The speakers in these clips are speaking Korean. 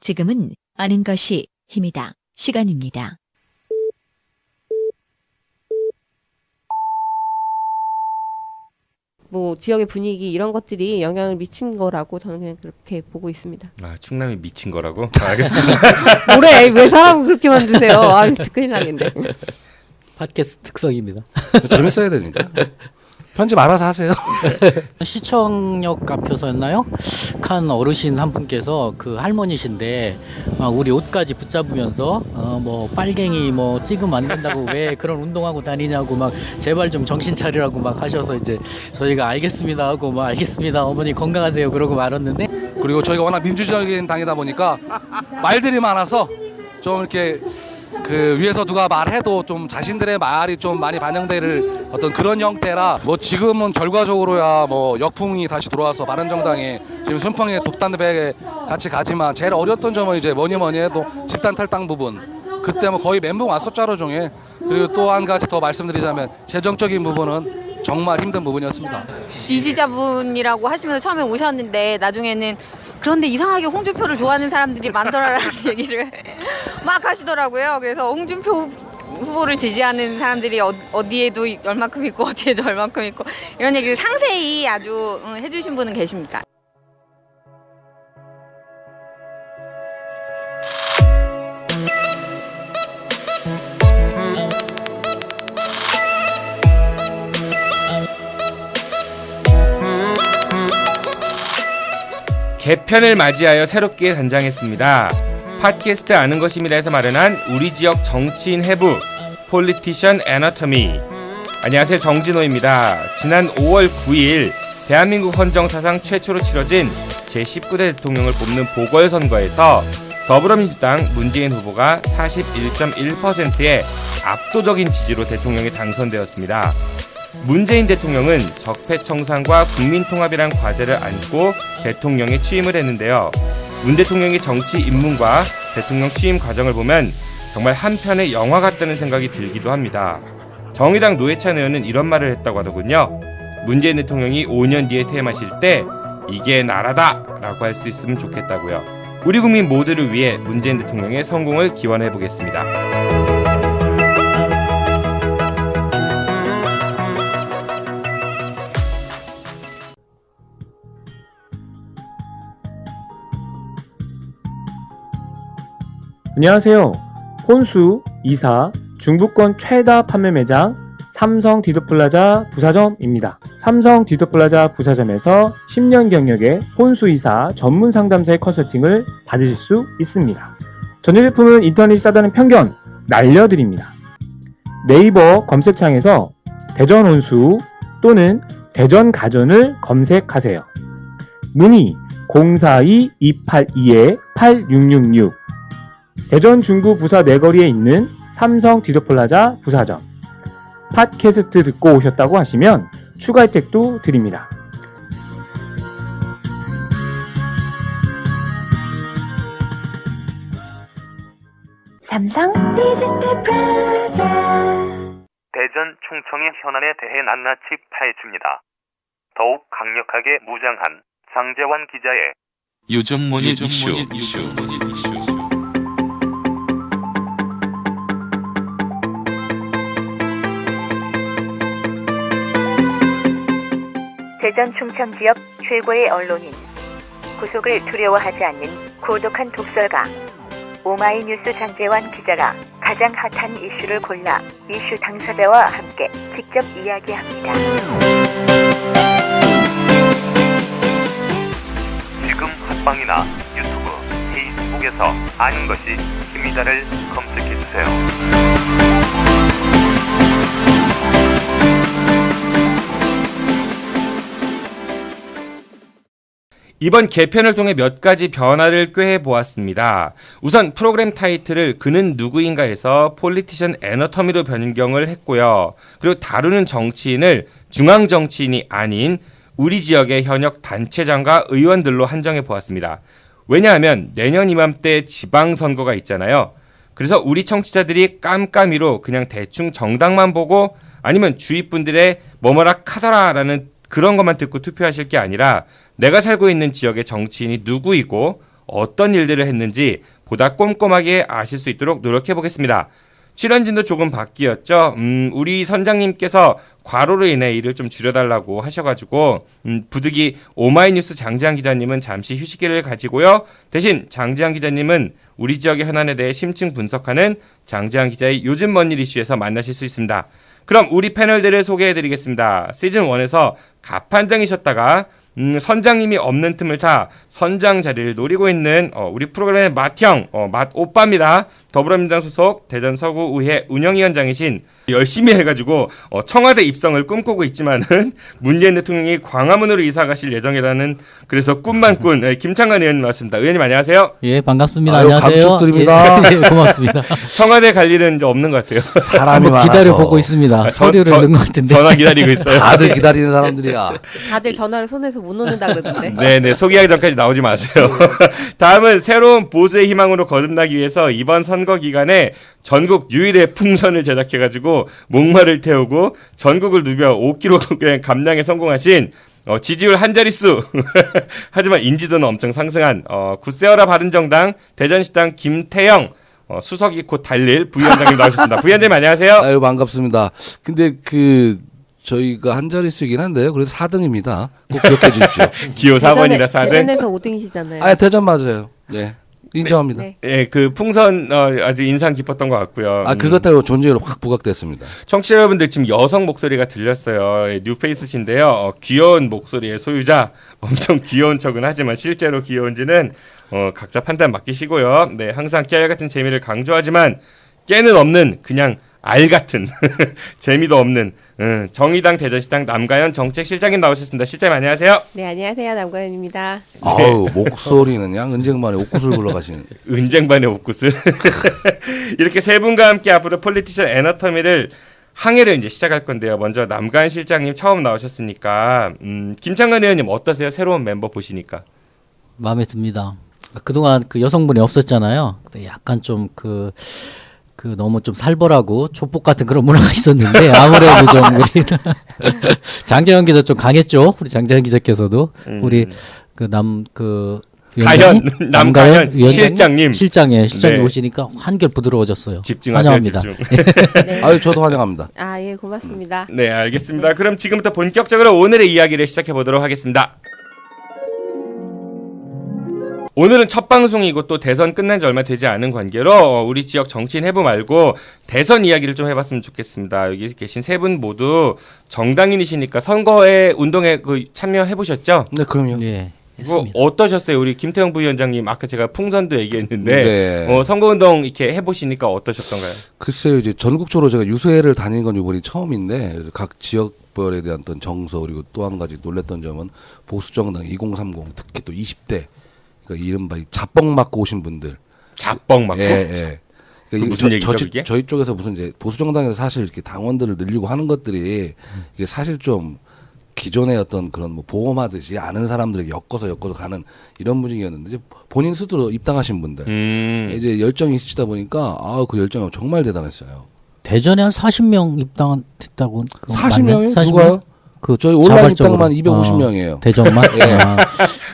지금은 아는 것이 힘이다. 시간입니다. 뭐 지역의 분위기 이런 것들이 영향을 미친 거라고 저는 그냥 그렇게 보고 있습니다. 아, 충남이 미친 거라고? 알겠습니다. 뭐래? 왜 사람을 그렇게 만드세요? 아, 큰일 나겠네. 팟캐스트 특성입니다. 재밌어야 되니까. 편집 알아서 하세요. 시청역 앞에서였나요? 한 어르신 한 분께서 그 할머니신데 우리 옷까지 붙잡으면서 뭐 빨갱이 뭐 찍으면 안 된다고 왜 그런 운동하고 다니냐고 막 제발 좀 정신 차리라고 막 하셔서 이제 저희가 알겠습니다 하고 뭐 알겠습니다 어머니 건강하세요 그러고 말았는데, 그리고 저희가 워낙 민주적인 당이다 보니까 말들이 많아서 좀 이렇게 그 위에서 누가 말해도 좀 자신들의 말이 좀 많이 반영될 어떤 그런 형태라, 뭐 지금은 결과적으로야 뭐 역풍이 다시 돌아와서 바른정당이 지금 순풍에 독단배 같이 가지만, 제일 어려웠던 점은 이제 뭐니 해도 집단 탈당 부분, 그때 뭐 거의 멘붕 왔었죠, 종일. 그리고 또 한 가지 더 말씀드리자면 재정적인 부분은 정말 힘든 부분이었습니다. 지지자분이라고 하시면서 처음에 오셨는데 나중에는 그런데 이상하게 홍준표를 좋아하는 사람들이 많더라라는 얘기를 막 하시더라고요. 그래서 홍준표 후보를 지지하는 사람들이 어디에도 얼만큼 있고 어디에도 얼만큼 있고 이런 얘기를 상세히 아주 해주신 분은 계십니다. 개편을 맞이하여 새롭게 단장했습니다. 팟캐스트 아는 것입니다에서 마련한 우리 지역 정치인 해부 폴리티션 애너토미. 안녕하세요, 정진호입니다. 지난 5월 9일 대한민국 헌정 사상 최초로 치러진 제19대 대통령을 뽑는 보궐선거에서 더불어민주당 문재인 후보가 41.1%의 압도적인 지지로 대통령에 당선되었습니다. 문재인 대통령은 적폐청산과 국민통합이란 과제를 안고 대통령에 취임을 했는데요. 문 대통령의 정치 입문과 대통령 취임 과정을 보면 정말 한편의 영화 같다는 생각이 들기도 합니다. 정의당 노회찬 의원은 이런 말을 했다고 하더군요. 문재인 대통령이 5년 뒤에 퇴임하실 때 이게 나라다 라고 할 수 있으면 좋겠다고요. 우리 국민 모두를 위해 문재인 대통령의 성공을 기원해 보겠습니다. 안녕하세요. 혼수, 이사, 중부권 최다 판매 매장 삼성 디도플라자 부사점입니다. 삼성 디도플라자 부사점에서 10년 경력의 혼수, 이사 전문 상담사의 컨설팅을 받으실 수 있습니다. 전자 제품은 인터넷이 싸다는 편견 날려드립니다. 네이버 검색창에서 대전 혼수 또는 대전 가전을 검색하세요. 문의 042-282-8666 대전 중구 부사 내거리에 있는 삼성 디도플라자 부사점. 팟캐스트 듣고 오셨다고 하시면 추가 혜택도 드립니다. 삼성 디지털 프로젝트. 대전 충청의 현안에 대해 낱낱이 파헤칩니다. 더욱 강력하게 무장한 장재환 기자의 요즘 모닝 이슈. 대전 충청 지역 최고의 언론인, 구속을 두려워하지 않는 고독한 독설가 오마이뉴스 장재환 기자가 가장 핫한 이슈를 골라 이슈 당사자와 함께 직접 이야기합니다. 지금 팟빵이나 유튜브, 페이스북에서 아는 것이 힘이다를 검색해주세요. 이번 개편을 통해 몇 가지 변화를 꾀해 보았습니다. 우선 프로그램 타이틀을 그는 누구인가에서 폴리티션 애너토미로 변경을 했고요. 그리고 다루는 정치인을 중앙 정치인이 아닌 우리 지역의 현역 단체장과 의원들로 한정해 보았습니다. 왜냐하면 내년 이맘때 지방선거가 있잖아요. 그래서 우리 청취자들이 깜깜이로 그냥 대충 정당만 보고 아니면 주위 분들의 뭐뭐라 카더라라는 그런 것만 듣고 투표하실 게 아니라 내가 살고 있는 지역의 정치인이 누구이고 어떤 일들을 했는지 보다 꼼꼼하게 아실 수 있도록 노력해 보겠습니다. 출연진도 조금 바뀌었죠. 우리 선장님께서 과로로 인해 일을 좀 줄여달라고 하셔가지고 부득이 오마이뉴스 장지한 기자님은 잠시 휴식기를 가지고요. 대신 장지한 기자님은 우리 지역의 현안에 대해 심층 분석하는 장지한 기자의 요즘 뭔일 이슈에서 만나실 수 있습니다. 그럼 우리 패널들을 소개해드리겠습니다. 시즌 1에서 갑판장이셨다가 선장님이 없는 틈을 타 선장 자리를 노리고 있는 우리 프로그램의 맏형, 맏오빠입니다. 더불어민주당 소속 대전 서구의회 운영위원장이신 열심히 해가지고 청와대 입성을 꿈꾸고 있지만은 문재인 대통령이 광화문으로 이사 가실 예정이라는 그래서 꿈만 꾼 김창관 의원님 왔습니다. 의원님 안녕하세요. 예, 반갑습니다. 아유, 안녕하세요. 감축드립니다. 예, 고맙습니다. 청와대 갈 일은 이제 없는 것 같아요. 사람이 많아서 기다려 보고 있습니다. 서류를 넣은 것 같은데. 전화 기다리고 있어요. 다들 기다리는 사람들이야. 다들 전화를 손에서 못 놓는다 그러던데. 네네, 소개하기 전까지 나오지 마세요. 다음은 새로운 보수의 희망으로 거듭나기 위해서 이번 선거 기간에 전국 유일의 풍선을 제작해가지고 목마를 태우고 전국을 누벼 5kg 감량에 성공하신 지지율 한 자릿수 하지만 인지도는 엄청 상승한 굿세어라 바른정당 대전시당 김태영 수석이 곧 달릴 부위원장님 나오셨습니다. 부위원장님 안녕하세요. 아유, 반갑습니다. 근데 저희가 한 자릿수이긴 한데요. 그래서 4등입니다. 꼭 기억해 주십시오. 기호 4번이라 4등. 대전에서 5등이시잖아요. 아, 대전 맞아요. 네. 인정합니다. 네. 예, 그 풍선 아주 인상 깊었던 것 같고요. 아, 그것 때문에 존재로 확 부각됐습니다. 청취자 여러분들 지금 여성 목소리가 들렸어요. 예, 뉴페이스신데요. 귀여운 목소리의 소유자, 엄청 귀여운 척은 하지만 실제로 귀여운지는 각자 판단 맡기시고요. 네, 항상 깨알 같은 재미를 강조하지만 깨는 없는 그냥 알 같은 재미도 없는 정의당 대전시당 남가연 정책실장님 나오셨습니다. 실장님 안녕하세요. 네, 안녕하세요. 남가연입니다. 아우, 목소리는 그냥 은쟁반에 옥구슬 굴러가시는. 은쟁반의 옥구슬. 이렇게 세 분과 함께 앞으로 폴리티션 애너터미를 항해를 이제 시작할 건데요. 먼저 남가연 실장님 처음 나오셨으니까 김창관 의원님 어떠세요? 새로운 멤버 보시니까. 마음에 듭니다. 그동안 그 여성분이 없었잖아요. 근데 약간 좀 너무 좀 살벌하고 족복 같은 그런 문화가 있었는데 아무래도 좀 우리 장재현 기자 좀 강했죠. 우리 장재현 기자께서도 우리 남가연 실장님 실장님 네. 오시니까 한결 부드러워졌어요. 집중하세요. 환영합니다. 집중. 네. 아유, 저도 환영합니다. 아, 예, 고맙습니다. 네, 알겠습니다. 그럼 지금부터 본격적으로 오늘의 이야기를 시작해 보도록 하겠습니다. 오늘은 첫 방송이고 또 대선 끝난 지 얼마 되지 않은 관계로 우리 지역 정치인 해부 말고 대선 이야기를 좀 해봤으면 좋겠습니다. 여기 계신 세 분 모두 정당인이시니까 선거에 운동에 참여해 보셨죠? 네, 그럼요. 예. 그거 했습니다. 어떠셨어요? 우리 김태형 부위원장님 아까 제가 풍선도 얘기했는데 네. 선거운동 이렇게 해보시니까 어떠셨던가요? 글쎄요, 이제 전국적으로 제가 유세를 다닌 건 이번이 처음인데, 그래서 각 지역별에 대한 어떤 정서, 그리고 또 한 가지 놀랬던 점은 보수정당 2030, 특히 또 20대, 그러니까 이른바 자뻑 맞고 오신 분들. 자뻑 맞고? 예. 그러니까 무슨 얘기죠, 그게? 저희 쪽에서 무슨 이제 보수정당에서 사실 이렇게 당원들을 늘리고 하는 것들이 이게 사실 좀 기존의 어떤 그런 뭐 보험하듯이 아는 사람들에게 엮어서 가는 이런 분위기였는데 이제 본인 스스로 입당하신 분들 이제 열정이 있으시다 보니까 그 열정이 정말 대단했어요. 대전에 한 40명 입당했다고. 40명이요? 누가요? 저희 온라인 입당만 250명이에요. 대전만? 예.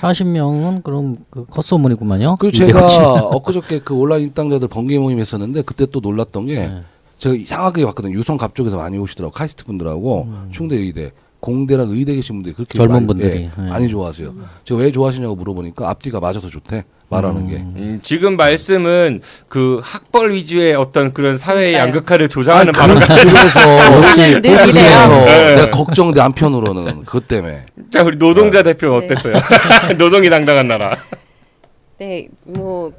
40명은 그럼 헛소문이구만요. 그리고 제가 엊그저께 그 온라인 입당자들 번개 모임 했었는데 그때 또 놀랐던 게 제가 이상하게 봤거든요. 유성갑 쪽에서 많이 오시더라고. 카이스트 분들하고 충대 의대. 공대랑 의대 계신 분들이 그렇게 젊은 분들이 많이 좋아하세요. 제가 왜 좋아하시냐고 물어보니까 앞뒤가 맞아서 좋대 말하는 게. 지금 말씀은 그 학벌 위주의 어떤 그런 사회의 양극화를 조장하는 발언 같은. 그래서 늘 이래요. 내가 걱정돼 한편으로는 그것 때문에. 자, 우리 노동자 대표 어땠어요? 노동이 당당한 나라. 네, 뭐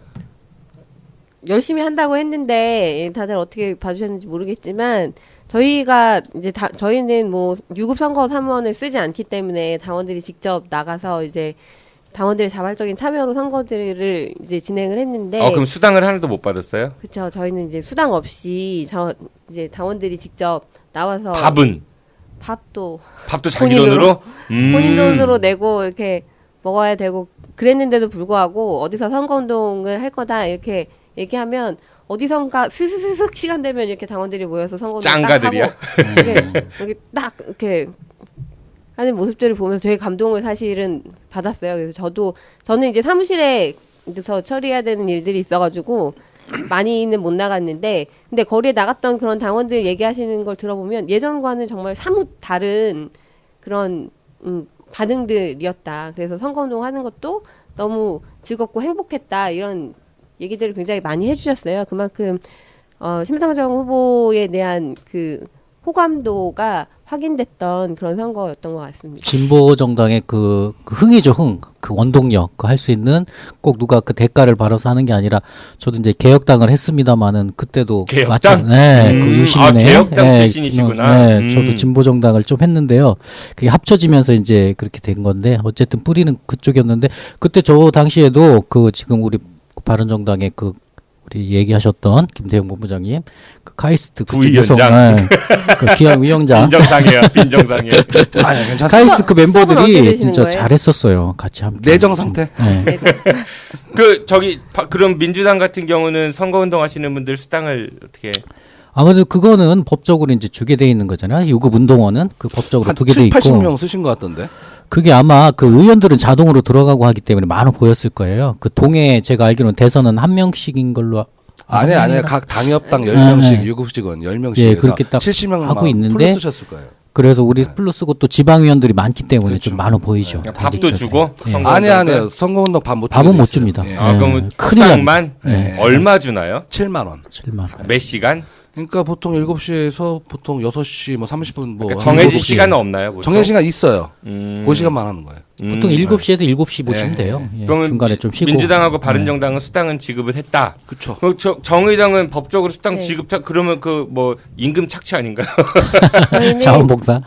열심히 한다고 했는데 다들 어떻게 봐주셨는지 모르겠지만 저희가 이제 저희는 뭐 유급 선거 사무원을 쓰지 않기 때문에 당원들이 직접 나가서 이제 당원들의 자발적인 참여로 선거들을 이제 진행을 했는데. 그럼 수당을 하나도 못 받았어요? 그렇죠. 저희는 이제 수당 없이 이제 당원들이 직접 나와서 밥도 자기 돈으로? 본인 돈으로 내고 이렇게 먹어야 되고 그랬는데도 불구하고 어디서 선거운동을 할 거다 이렇게 얘기하면 어디선가 스스슥 시간 되면 이렇게 당원들이 모여서 선거운동 짱가들이야? 딱 하고 이렇게 딱 이렇게 하는 모습들을 보면서 되게 감동을 사실은 받았어요. 그래서 저는 이제 사무실에 데서 처리해야 되는 일들이 있어가지고 많이는 못 나갔는데, 근데 거리에 나갔던 그런 당원들 얘기하시는 걸 들어보면 예전과는 정말 사뭇 다른 그런 반응들이었다. 그래서 선거운동 하는 것도 너무 즐겁고 행복했다. 이런 얘기들을 굉장히 많이 해주셨어요. 그만큼 심상정 후보에 대한 그 호감도가 확인됐던 그런 선거였던 것 같습니다. 진보 정당의 그 흥이죠, 흥. 그 원동력, 그 할 수 있는 꼭 누가 그 대가를 바라서 하는 게 아니라 저도 이제 개혁당을 했습니다마는 그때도 개혁당? 네, 그 유시민의 개혁당 출신이시구나. 네, 저도 진보 정당을 좀 했는데요. 그게 합쳐지면서 이제 그렇게 된 건데 어쨌든 뿌리는 그쪽이었는데 그때 저 당시에도 그 지금 우리 바른정당의 그 우리 얘기하셨던 김태형 본부장님, 그 카이스트 부위원장, 그 기왕 위원장, 빈정상이에요, 빈정상이에요. 아니 괜찮습니다. 카이스트 그 수업은 언제 멤버들이 되시는 진짜 거예요? 잘했었어요. 같이 함께. 내정 상태. 네. 그럼 민주당 같은 경우는 선거운동 하시는 분들 수당을 어떻게? 아무래도 그거는 법적으로 이제 주게 돼 있는 거잖아요. 유급 운동원은 그 법적으로 한 두게 돼 7, 있고. 80명 쓰신 것 같던데. 그게 아마 그 의원들은 자동으로 들어가고 하기 때문에 많아 보였을 거예요. 그 동에 제가 알기로는 대선은 한 명씩인 걸로. 아니에요. 각 당협당 10명씩 네. 유급직원 10명씩 예, 해서 그렇게 딱 70명 하고 있는데 풀로 쓰셨을 거예요. 그래서 우리 네. 플러스 또 지방의원들이 많기 때문에 그렇죠. 좀 많아 보이죠. 그냥 밥도 주고? 예. 선거- 아니에요. 선거운동 밥 못 주게 밥은 돼 못 있어요. 줍니다. 예. 아, 그러면 큰일 수당만 네. 얼마 주나요? 7만 원. 7만 원. 몇 시간? 그러니까 보통 7시에서 보통 6시 뭐 30분 뭐 그러니까 정해진 7시. 시간은 없나요? 보통? 정해진 시간 있어요. 음. 그 시간만 하는 거예요. 보통 7시에서 7시 보시면 네. 돼요. 예, 그러면 중간에 좀 쉬고. 민주당하고 바른정당은 수당은 지급을 했다. 그렇죠. 정의당은 법적으로 수당 네. 지급 그러면 그 뭐 임금 착취 아닌가요? 저희는 자원봉사.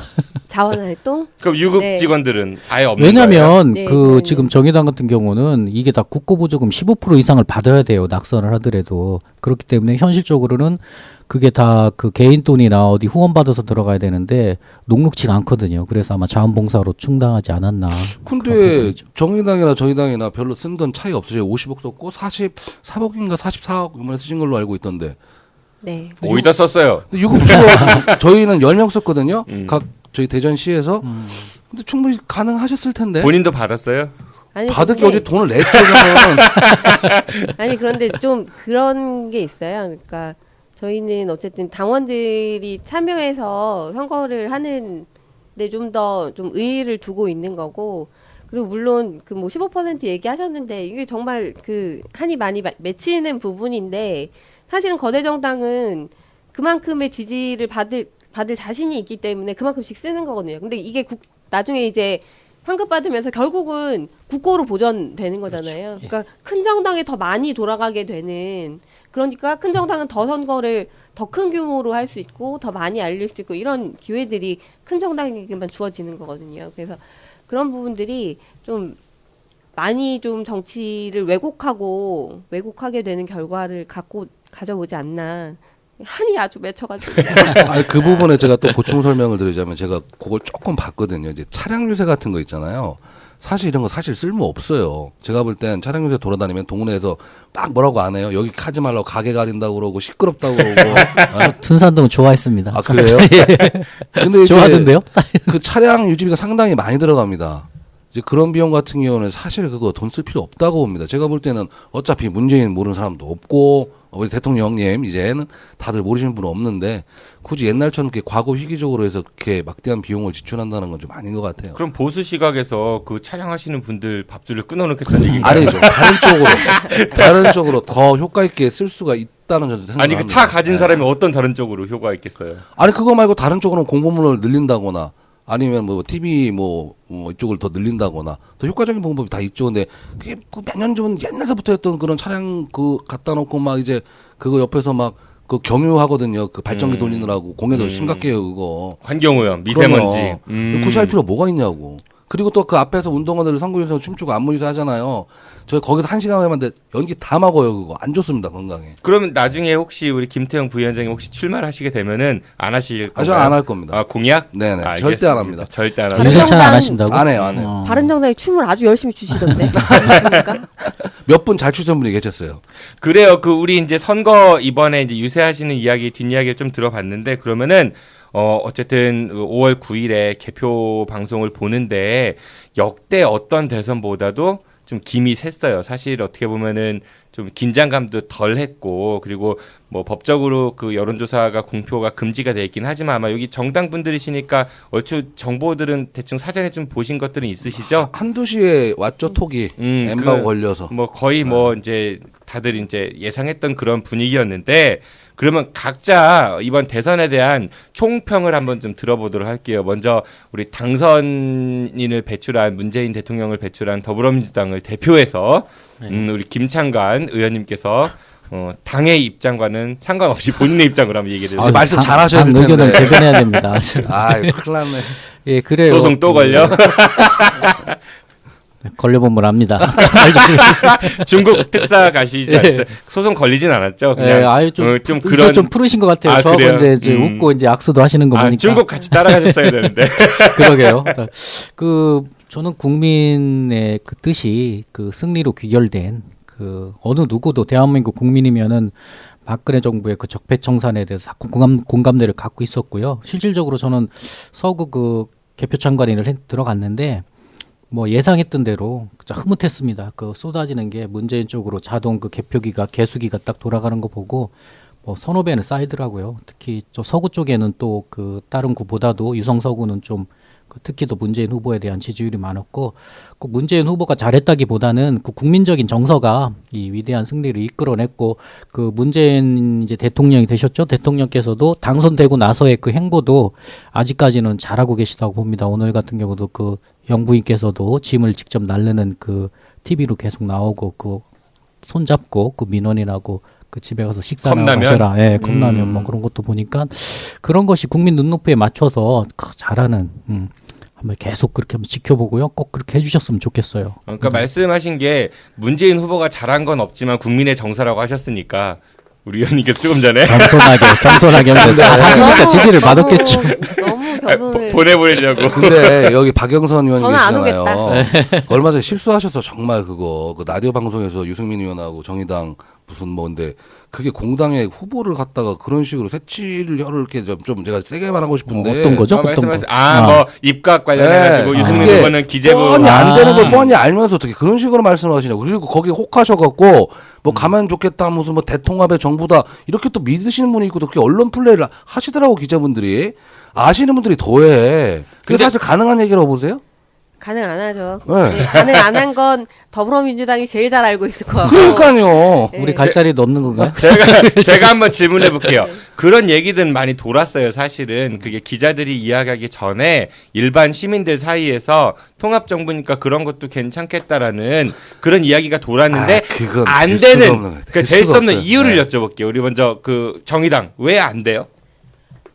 자원활동? 그럼 유급 네. 직원들은 아예 없는 거예요? 왜냐면 네, 그 저희는. 지금 정의당 같은 경우는 이게 다 국고보조금 15% 이상을 받아야 돼요. 낙선을 하더라도. 그렇기 때문에 현실적으로는 그게 다 그 개인 돈이나 어디 후원 받아서 들어가야 되는데 녹록치가 않거든요. 그래서 아마 자원봉사로 충당하지 않았나. 그런 근데 부분이죠. 정의당이나 저희 당이나 별로 쓴 돈 차이 없으세요. 50억 썼고 44억인가 44억 이번에 쓰신 걸로 알고 있던데. 네. 어디다 썼어요? 근데 유급직원 저희는 10명 썼거든요. 음. 각 저희 대전시에서. 근데 충분히 가능하셨을 텐데. 본인도 받았어요? 아니, 받을 게 근데- 어제 돈을 냈죠. 저는. 아니 그런데 좀 그런 게 있어요. 그러니까 저희는 어쨌든 당원들이 참여해서 선거를 하는데 좀 더 좀 의의를 두고 있는 거고, 그리고 물론 그 뭐 15% 얘기하셨는데 이게 정말 그 한이 많이 맺히는 부분인데, 사실은 거대 정당은 그만큼의 지지를 받을 자신이 있기 때문에 그만큼씩 쓰는 거거든요. 근데 이게 나중에 이제 환급 받으면서 결국은 국고로 보전되는 거잖아요. 그렇죠. 예. 그러니까 큰 정당에 더 많이 돌아가게 되는, 그러니까 큰 정당은 더 선거를 더 큰 규모로 할 수 있고 더 많이 알릴 수 있고 이런 기회들이 큰 정당에게만 주어지는 거거든요. 그래서 그런 부분들이 좀 많이 좀 정치를 왜곡하게 되는 결과를 가져오지 않나. 한이 아주 맺혀가지고. 아니, 그 부분에 제가 또 보충 설명을 드리자면 제가 그걸 조금 봤거든요. 이제 차량 유세 같은 거 있잖아요. 사실 이런 거 사실 쓸모 없어요. 제가 볼 땐 차량 유세 돌아다니면 동네에서 막 뭐라고 안 해요. 여기 가지 말라고 가게 가린다고 그러고 시끄럽다고 그러고. 둔산동은 좋아했습니다. 아, 그래요? 근데 이제 좋아하던데요? 그 차량 유지비가 상당히 많이 들어갑니다. 이제 그런 비용 같은 경우는 사실 그거 돈 쓸 필요 없다고 봅니다. 제가 볼 때는 어차피 문재인 모르는 사람도 없고 우리 대통령님 이제는 다들 모르시는 분은 없는데 굳이 옛날처럼 이렇게 과거 희귀적으로 해서 그렇게 막대한 비용을 지출한다는 건 좀 아닌 것 같아요. 그럼 보수 시각에서 그 차량하시는 분들 밥줄을 끊어놓겠다는 얘기인가요? 아니죠. 다른 쪽으로 더 효과 있게 쓸 수가 있다는 저는 생각합니다. 아니 그 차 가진 네. 사람이 어떤 다른 쪽으로 효과가 있겠어요? 아니 그거 말고 다른 쪽으로는 공고문을 늘린다거나 아니면 뭐 TV 뭐 이쪽을 더 늘린다거나 더 효과적인 방법이 다 있죠. 근데 그게 몇 년 전 옛날서부터 했던 그런 차량 그 갖다 놓고 막 이제 그거 옆에서 막 그 경유하거든요. 그 발전기 돌리느라고 공해도 심각해요 그거. 환경오염, 미세먼지. 굳이 할 필요 뭐가 있냐고. 그리고 또 그 앞에서 운동원들 선거에서 춤추고 안무유세 하잖아요. 저 거기서 1시간 해봤는데 연기 다 먹어요 그거. 안 좋습니다 건강에. 그러면 나중에 혹시 우리 김태형 부위원장이 혹시 출마를 하시게 되면은 안 하실 건가요? 저 안 할 겁니다. 아 공약? 네네. 알겠습니다. 절대 안 합니다. 절대 안 다른 합니다. 유세찬 안 정당- 하신다고? 안 해요, 안 해요. 바른정당이 춤을 아주 열심히 추시던데. 그러니까. 몇 분 잘 추신 분이 계셨어요. 그래요. 그 우리 이제 선거 이번에 이제 유세하시는 이야기 뒷이야기를 좀 들어봤는데 그러면은 어쨌든 5월 9일에 개표 방송을 보는데 역대 어떤 대선보다도 좀 김이 샜어요. 사실 어떻게 보면은 좀 긴장감도 덜 했고, 그리고 뭐 법적으로 그 여론조사가 공표가 금지가 돼 있긴 하지만 아마 여기 정당 분들이시니까 얼추 정보들은 대충 사전에 좀 보신 것들은 있으시죠? 한두 시에 왔죠, 톡이. 엠바고 걸려서. 뭐 거의 뭐 이제 다들 이제 예상했던 그런 분위기였는데, 그러면 각자 이번 대선에 대한 총평을 한번 좀 들어보도록 할게요. 먼저 우리 당선인을 배출한, 문재인 대통령을 배출한 더불어민주당을 대표해서 우리 김창관 의원님께서 당의 입장과는 상관없이 본인의 입장으로 한번 얘기해 주세요. 말씀 잘하셔야 될 텐데. 의견을 대변해야 됩니다. 아이, 큰일 났네. 예, 그래요. 소송 또 걸려? 걸려보면 압니다. 중국 특사 가시지 않았어요? 소송 걸리진 않았죠? 그냥 예, 아예 좀 그런 좀 푸르신 것 같아요. 저하고 이제 웃고 이제 악수도 하시는 거 보니까. 중국 같이 따라가셨어야 되는데. 그러게요. 저는 국민의 그 뜻이 그 승리로 귀결된 그 어느 누구도 대한민국 국민이면은 박근혜 정부의 그 적폐청산에 대해서 공감대를 갖고 있었고요. 실질적으로 저는 서구 그 개표창관인을 들어갔는데 뭐 예상했던 대로 흐뭇했습니다. 그 쏟아지는 게 문재인 쪽으로 자동 그 개표기가 개수기가 딱 돌아가는 거 보고 뭐 서너 배는 쌓이더라고요. 특히 저 서구 쪽에는 또 그 다른 구보다도 유성 서구는 좀 특히 또 문재인 후보에 대한 지지율이 많았고, 그 문재인 후보가 잘했다기보다는 그 국민적인 정서가 이 위대한 승리를 이끌어냈고, 그 문재인 이제 대통령이 되셨죠. 대통령께서도 당선되고 나서의 그 행보도 아직까지는 잘하고 계시다고 봅니다. 오늘 같은 경우도 그 영부인께서도 짐을 직접 나르는 그 TV로 계속 나오고, 그 손잡고 그 민원인하고 그 집에 가서 식사나 하셔라. 예, 컵라면 뭐 그런 것도 보니까 그런 것이 국민 눈높이에 맞춰서 잘하는 한번 계속 그렇게 한번 지켜보고요. 꼭 그렇게 해주셨으면 좋겠어요. 그러니까 말씀하신 게 문재인 후보가 잘한 건 없지만 국민의 정서라고 하셨으니까 우리 의원님께서 조금 전에 겸손하게 하시니까 지지를 받았겠죠. 너무 겸손을 보내보려고. 근데 여기 박영선 의원님 저는 안 계시잖아요. 얼마 전에 실수하셔서 정말 그거 그 라디오 방송에서 유승민 의원하고 정의당 무슨 뭔데 그게 공당의 후보를 갖다가 그런 식으로 새치를 혀를 이렇게 좀 제가 세게 말하고 싶은데 어떤 거죠? 뭐 입각 관련해가지고 유승민 후보는 기재부 뻔히 안 되는 걸 뻔히 알면서 어떻게 그런 식으로 말씀하시냐고. 그리고 거기 혹하셔갖고 뭐 가면 좋겠다 무슨 뭐 대통합의 정부다 이렇게 또 믿으시는 분이 있고 또 그렇게 언론 플레이를 하시더라고. 기자분들이 아시는 분들이 더해. 그래서 사실 가능한 얘기라고 보세요? 가능 안 하죠. 네. 네, 가능 안 한 건 더불어민주당이 제일 잘 알고 있을 것 같고. 그러니까요. 네. 우리 갈 자리 넣는 건가요? 제가 한번 질문해 볼게요. 그런 얘기들은 많이 돌았어요. 사실은 그게 기자들이 이야기하기 전에 일반 시민들 사이에서 통합정부니까 그런 것도 괜찮겠다라는 그런 이야기가 돌았는데 안 되는 될 수 없는 이유를 여쭤볼게요. 우리 먼저 그 정의당 왜 안 돼요?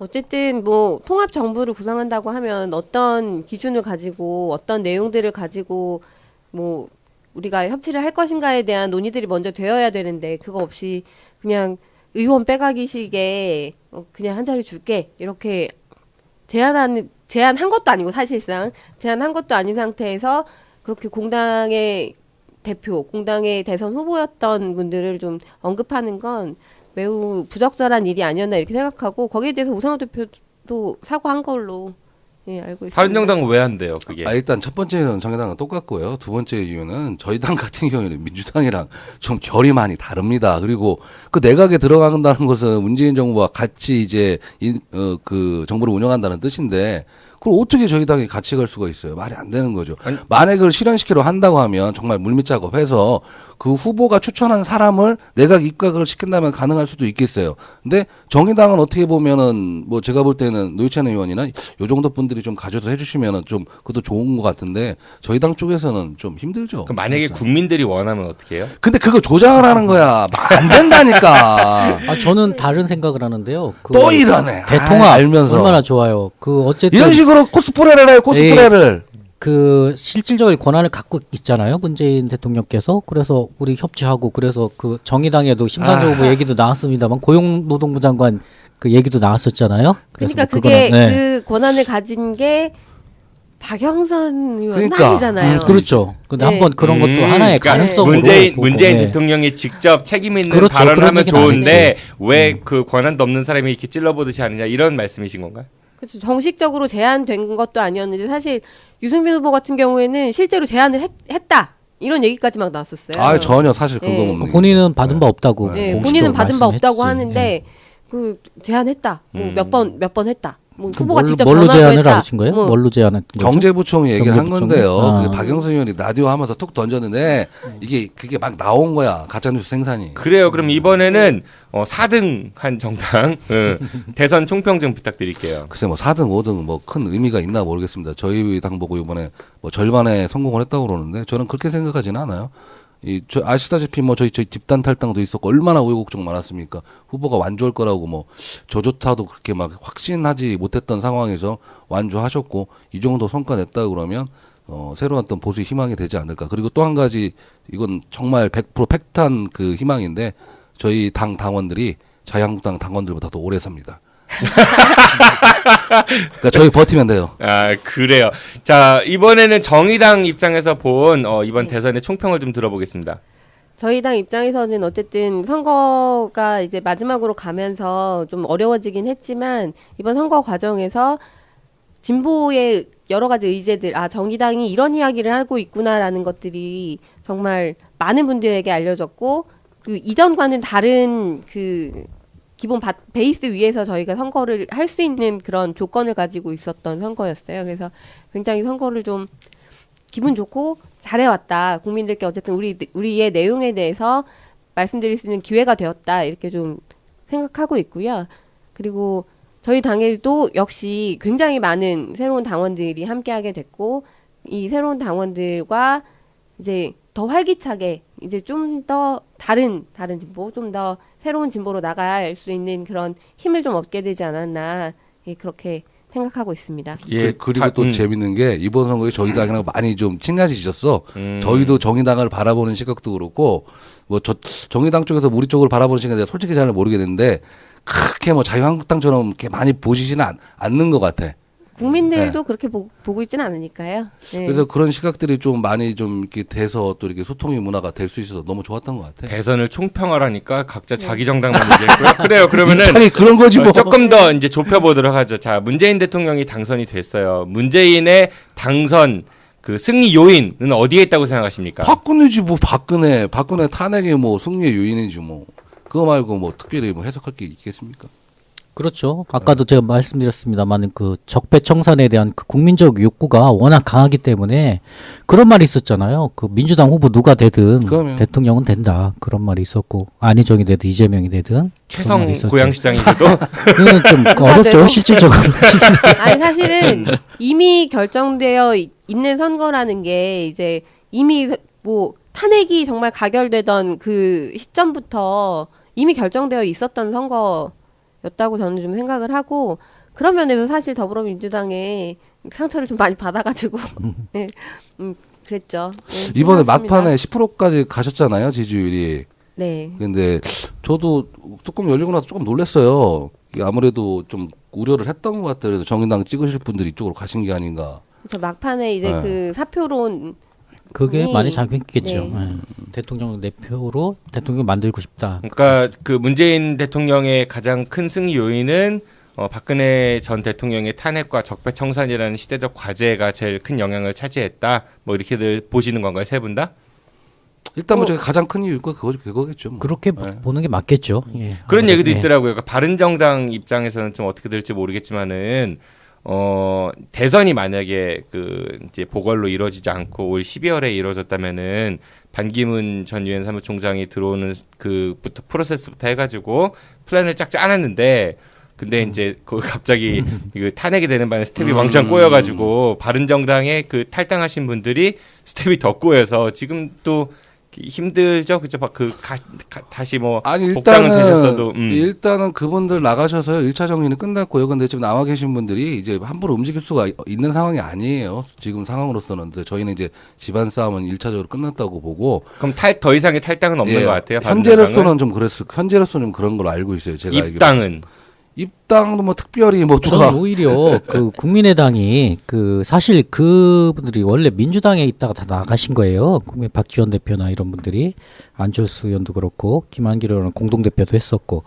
어쨌든 뭐 통합 정부를 구성한다고 하면 어떤 기준을 가지고 어떤 내용들을 가지고 뭐 우리가 협치를 할 것인가에 대한 논의들이 먼저 되어야 되는데 그거 없이 그냥 의원 빼가기식에 그냥 한 자리 줄게 이렇게 제안한 것도 아니고 사실상 제안한 것도 아닌 상태에서 그렇게 공당의 대표, 공당의 대선 후보였던 분들을 좀 언급하는 건 매우 부적절한 일이 아니었나 이렇게 생각하고 거기에 대해서 우상호 대표도 사과한 걸로 알고 있습니다. 다른 정당은 왜 안 돼요? 그게 일단 첫 번째는 정의당은 똑같고요. 두 번째 이유는 저희 당 같은 경우에는 민주당이랑 좀 결이 많이 다릅니다. 그리고 그 내각에 들어간다는 것은 문재인 정부와 같이 이제 그 정부를 운영한다는 뜻인데 그걸 어떻게 저희 당이 같이 갈 수가 있어요? 말이 안 되는 거죠. 만약에 그걸 실현시키려 한다고 하면 정말 물밑 작업해서 그 후보가 추천한 사람을 내각 입각을 시킨다면 가능할 수도 있겠어요. 근데 정의당은 어떻게 보면은 뭐 제가 볼 때는 노회찬 의원이나 요 정도 분들이 좀 가져서 해주시면은 좀 그것도 좋은 것 같은데 저희 당 쪽에서는 좀 힘들죠. 그럼 만약에 국민들이 원하면 어떻게 해요? 근데 그거 조장을 하는 거야. 안 된다니까. 저는 다른 생각을 하는데요. 또 이러네. 대통합 알면서 얼마나 좋아요. 그 어쨌든 이런 식으로 코스프레를 해요. 코스프레를. 그 실질적인 권한을 갖고 있잖아요. 문재인 대통령께서. 그래서 우리 협치하고 그래서 그 정의당에도 심상정 후보 얘기도 나왔습니다만 고용노동부 장관 그 얘기도 나왔었잖아요. 그러니까 그게 그 권한을 가진 게 박영선 의원 아니잖아요. 그렇죠. 근데 한번 그런 것도 하나의 가능성으로 문재인 대통령이 직접 책임 있는 발언을 하면 좋은데 왜 그 권한도 없는 사람이 이렇게 찔러보듯이 하느냐 이런 말씀이신 건가요? 그렇죠. 정식적으로 제안된 것도 아니었는데 사실 유승민 후보 같은 경우에는 실제로 제안을 했다. 이런 얘기까지 막 나왔었어요. 아 전혀 사실 그거 네. 없는. 본인은 받은 바 없다고. 네, 공식적으로 본인은 받은 바 없다고 말씀했지. 하는데 그 제안했다. 뭐 몇 번 했다. 뭐 그 후보가 직접 뭘로 전화도 제안을 했다. 하신 거예요? 뭐 뭘로 제안한 거죠? 경제부총리 얘기를 한 경제부총리? 건데요. 아. 그게 박영선 의원이 라디오 하면서 툭 던졌는데 그게 막 나온 거야. 가짜뉴스 생산이. 그래요. 그럼 이번에는 4등 한 정당 대선 총평 좀 부탁드릴게요. 글쎄 뭐 4등 5등 뭐 큰 의미가 있나 모르겠습니다. 저희 당 보고 이번에 뭐 절반에 성공을 했다고 그러는데 저는 그렇게 생각하지는 않아요. 아시다시피 뭐 저희 집단 탈당도 있었고 얼마나 우여곡절 많았습니까? 후보가 완주할 거라고 뭐 저조차도 그렇게 막 확신하지 못했던 상황에서 완주하셨고 이 정도 성과 냈다 그러면 새로운 어떤 보수의 희망이 되지 않을까. 그리고 또 한 가지 이건 정말 100% 팩트한 그 희망인데 저희 당 당원들이 자유한국당 당원들보다 더 오래 삽니다. 그러니까 저희 버티면 돼요. 아, 그래요. 자, 이번에는 정의당 입장에서 본 이번 대선의 총평을 좀 들어보겠습니다. 저희 당 입장에서는 어쨌든 선거가 이제 마지막으로 가면서 좀 어려워지긴 했지만 이번 선거 과정에서 진보의 여러 가지 의제들, 정의당이 이런 이야기를 하고 있구나라는 것들이 정말 많은 분들에게 알려졌고, 그 이전과는 다른 그 기본 베이스 위에서 저희가 선거를 할 수 있는 그런 조건을 가지고 있었던 선거였어요. 그래서 굉장히 선거를 좀 기분 좋고 잘해왔다. 국민들께 어쨌든 우리의 내용에 대해서 말씀드릴 수 있는 기회가 되었다. 이렇게 좀 생각하고 있고요. 그리고 저희 당에도 역시 굉장히 많은 새로운 당원들이 함께하게 됐고, 이 새로운 당원들과 이제 더 활기차게 이제 좀 더 다른 진보, 좀 더 새로운 진보로 나갈 수 있는 그런 힘을 좀 얻게 되지 않았나, 그렇게 생각하고 있습니다. 예, 그리고 또 재밌는 게 이번 선거에 저희 당이랑 많이 좀 친해지셨어. 저희도 정의당을 바라보는 시각도 그렇고 뭐 정의당 쪽에서 우리 쪽을 바라보는 시각은 내가 솔직히 잘 모르겠는데 그렇게 뭐 자유한국당처럼 이렇게 많이 보시지는 않는 것 같아. 국민들도 그렇게 보고 있지는 않으니까요. 네. 그래서 그런 시각들이 좀 많이 좀 이렇게 돼서 또 이렇게 소통의 문화가 될 수 있어서 너무 좋았던 것 같아. 대선을 총평하라니까 각자 자기 정당만 얘기했고요. 그래요. 그러면은 그런 거지 뭐. 조금 더 이제 좁혀보도록 하죠. 자, 문재인 대통령이 당선이 됐어요. 문재인의 당선 그 승리 요인은 어디에 있다고 생각하십니까? 박근혜지 뭐 박근혜 탄핵이 뭐 승리의 요인이지 뭐. 그거 말고 뭐 특별히 뭐 해석할 게 있겠습니까? 그렇죠. 아까도 제가 말씀드렸습니다만 그 적폐청산에 대한 그 국민적 욕구가 워낙 강하기 때문에 그런 말이 있었잖아요. 그 민주당 후보 누가 되든 그러면. 대통령은 된다. 그런 말이 있었고 안희정이 되든 이재명이 되든 최성 고양시장이기도 그건 좀 어렵죠. 실질적으로. 아니 사실은 이미 결정되어 있는 선거라는 게 이제 이미 뭐 탄핵이 정말 가결되던 그 시점부터 이미 결정되어 있었던 선거였다고 저는 좀 생각을 하고, 그런 면에서 사실 더불어민주당의 상처를 좀 많이 받아가지고 네, 그랬죠. 네, 이번에 생각했습니다. 막판에 10%까지 가셨잖아요, 지지율이. 네. 근데 저도 뚜껑 열리고 나서 조금 놀랐어요. 이게 아무래도 좀 우려를 했던 것 같아요. 그래서 정의당 찍으실 분들이 이쪽으로 가신 게 아닌가. 그래서 막판에 이제 네. 그 사표론 그게 많이 작용했겠죠. 네. 네. 대통령 내표로 대통령 만들고 싶다. 그러니까 그 문재인 대통령의 가장 큰 승리 요인은 박근혜 전 대통령의 탄핵과 적폐청산이라는 시대적 과제가 제일 큰 영향을 차지했다. 뭐 이렇게들 보시는 건가요, 세 분 다? 일단 뭐 제가 가장 큰 이유가 그거겠죠. 뭐. 그렇게 보는 게 맞겠죠. 예. 그런 얘기도 예. 있더라고요. 그러니까 바른정당 입장에서는 좀 어떻게 될지 모르겠지만은 대선이 만약에 그 이제 보궐로 이루어지지 않고 올 12월에 이루어졌다면은 반기문 전 유엔 사무총장이 들어오는 그부터 프로세스부터 해가지고 플랜을 쫙 짜놨는데, 근데 이제 그 갑자기 그 탄핵이 되는 바람에 스텝이 왕창 꼬여가지고 바른정당의 그 탈당하신 분들이 스텝이 더 꼬여서 지금 또 힘들죠, 그죠? 다시 뭐 아니 복당은 되셨어도 일단은 그분들 나가셔서요. 1차 정리는 끝났고요. 근데 지금 남아 계신 분들이 이제 함부로 움직일 수가 있는 상황이 아니에요. 지금 상황으로서는. 저희는 이제 집안 싸움은 1차적으로 끝났다고 보고. 그럼 더 이상의 탈당은 없는 것 같아요. 현재로서는 좀 현재로서는 그런 걸로 알고 있어요. 제가 입당은. 입당도 뭐 특별히 뭐 누가 저는 오히려 그 국민의당이 그 사실 그분들이 원래 민주당에 있다가 다 나가신 거예요. 국민 박지원 대표나 이런 분들이 안철수 의원도 그렇고 김한길 의원은 공동대표도 했었고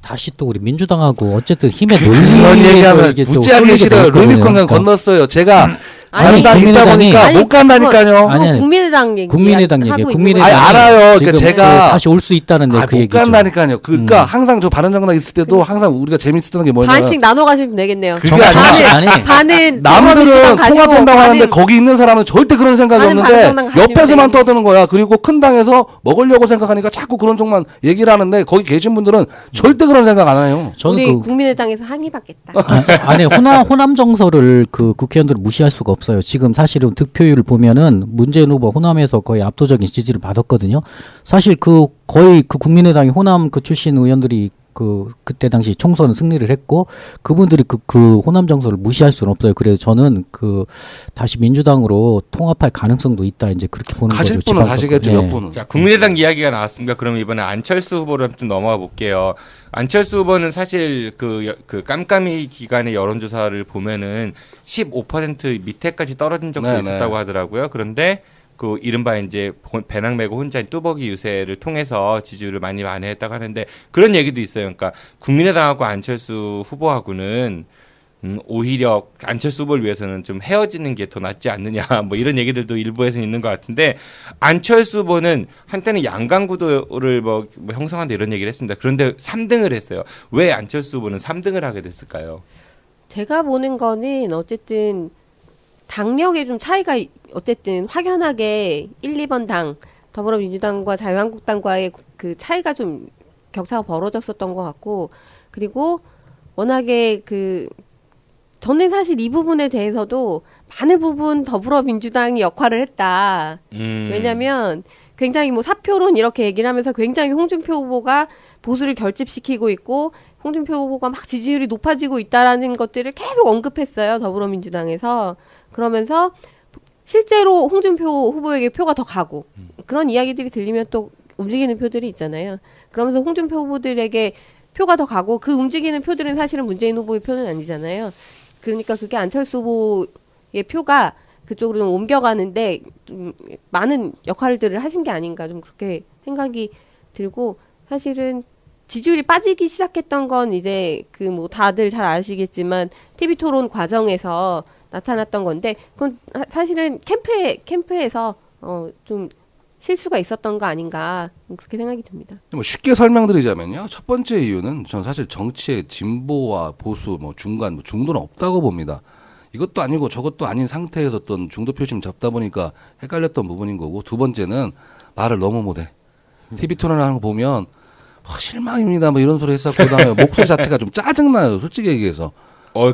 다시 또 우리 민주당하고 어쨌든 힘의 논리에 그런 얘기하면 무지하게 싫어요. 루비콘강 건넜어요. 제가 다른 당이 있다 보니까 아니, 못 간다니까요. 아니, 아니. 국민의당 얘기 국민의당 얘기. 하고 국민의당 아니, 알아요. 지금 제가 다시 올 수 있다는데 그 못 얘기죠. 간다니까요. 그러니까 항상 저 바른정당 있을 때도 항상 우리가 재밌었던 게 뭐냐면 반씩 나눠 가시면 되겠네요. 그게 아니라 아니. 반은 남들은 통합된다고 하는데 반은 거기 있는 사람은 절대 그런 생각이 나는 없는데 바른정당 가시면 옆에서만 되겠네. 떠드는 거야. 그리고 큰 당에서 먹으려고 생각하니까 자꾸 그런 쪽만 얘기를 하는데 거기 계신 분들은 절대 그런 생각 안 해요. 저는 우리 그 국민의당에서 항의받겠다. 아니 호남 정서를 그 국회의원들을 무시할 수가 없어요. 지금 사실은 득표율을 보면은 문재인 후보 호남에서 거의 압도적인 지지를 받았거든요. 사실 거의 국민의당이 호남 출신 의원들이 그때 당시 총선 승리를 했고 그분들이 그 호남 정서를 무시할 수는 없어요. 그래서 저는 다시 민주당으로 통합할 가능성도 있다. 이제 그렇게 보는 거죠. 가실 분은 가시겠죠. 몇 분은. 자, 국민의당 이야기가 나왔습니다. 그럼 이번에 안철수 후보로 좀 넘어가 볼게요. 안철수 후보는 사실 그 깜깜이 기간의 여론조사를 보면은 15% 밑에까지 떨어진 적도 네네. 있었다고 하더라고요. 그런데 그 이른바 이제 배낭 메고 혼자인 뚜벅이 유세를 통해서 지지율을 많이 만회했다고 하는데 그런 얘기도 있어요. 그러니까 국민의당하고 안철수 후보하고는 오히려 안철수 후보를 위해서는 좀 헤어지는 게 더 낫지 않느냐 뭐 이런 얘기들도 일부에서는 있는 것 같은데 안철수 후보는 한때는 양강구도를 뭐 형성한다 이런 얘기를 했습니다. 그런데 3등을 했어요. 왜 안철수 후보는 3등을 하게 됐을까요? 제가 보는 거는 어쨌든 당력에 좀 차이가 어쨌든 확연하게 1, 2번 당 더불어민주당과 자유한국당과의 그 차이가 좀 격차가 벌어졌었던 것 같고 그리고 워낙에 저는 사실 이 부분에 대해서도 많은 부분 더불어민주당이 역할을 했다. 왜냐하면 굉장히 뭐 사표론 이렇게 얘기를 하면서 굉장히 홍준표 후보가 보수를 결집시키고 있고 홍준표 후보가 막 지지율이 높아지고 있다라는 것들을 계속 언급했어요. 더불어민주당에서. 그러면서 실제로 홍준표 후보에게 표가 더 가고 그런 이야기들이 들리면 또 움직이는 표들이 있잖아요. 그러면서 홍준표 후보들에게 표가 더 가고 그 움직이는 표들은 사실은 문재인 후보의 표는 아니잖아요. 그러니까 그게 안철수 후보의 표가 그쪽으로 좀 옮겨가는데 많은 역할들을 하신 게 아닌가 좀 그렇게 생각이 들고 사실은 지지율이 빠지기 시작했던 건 이제 뭐 다들 잘 아시겠지만 TV 토론 과정에서 나타났던 건데 그건 사실은 캠프에서 좀 실수가 있었던 거 아닌가 그렇게 생각이 듭니다. 뭐 쉽게 설명드리자면요. 첫 번째 이유는 전 사실 정치의 진보와 보수 중간 중도는 없다고 봅니다. 이것도 아니고 저것도 아닌 상태에서 어떤 중도 표심 잡다 보니까 헷갈렸던 부분인 거고 두 번째는 말을 너무 못해. TV 토론을 하는 거 보면 실망입니다 뭐 이런 소리 했었고 그다음에 목소리 자체가 좀 짜증나요. 솔직히 얘기해서.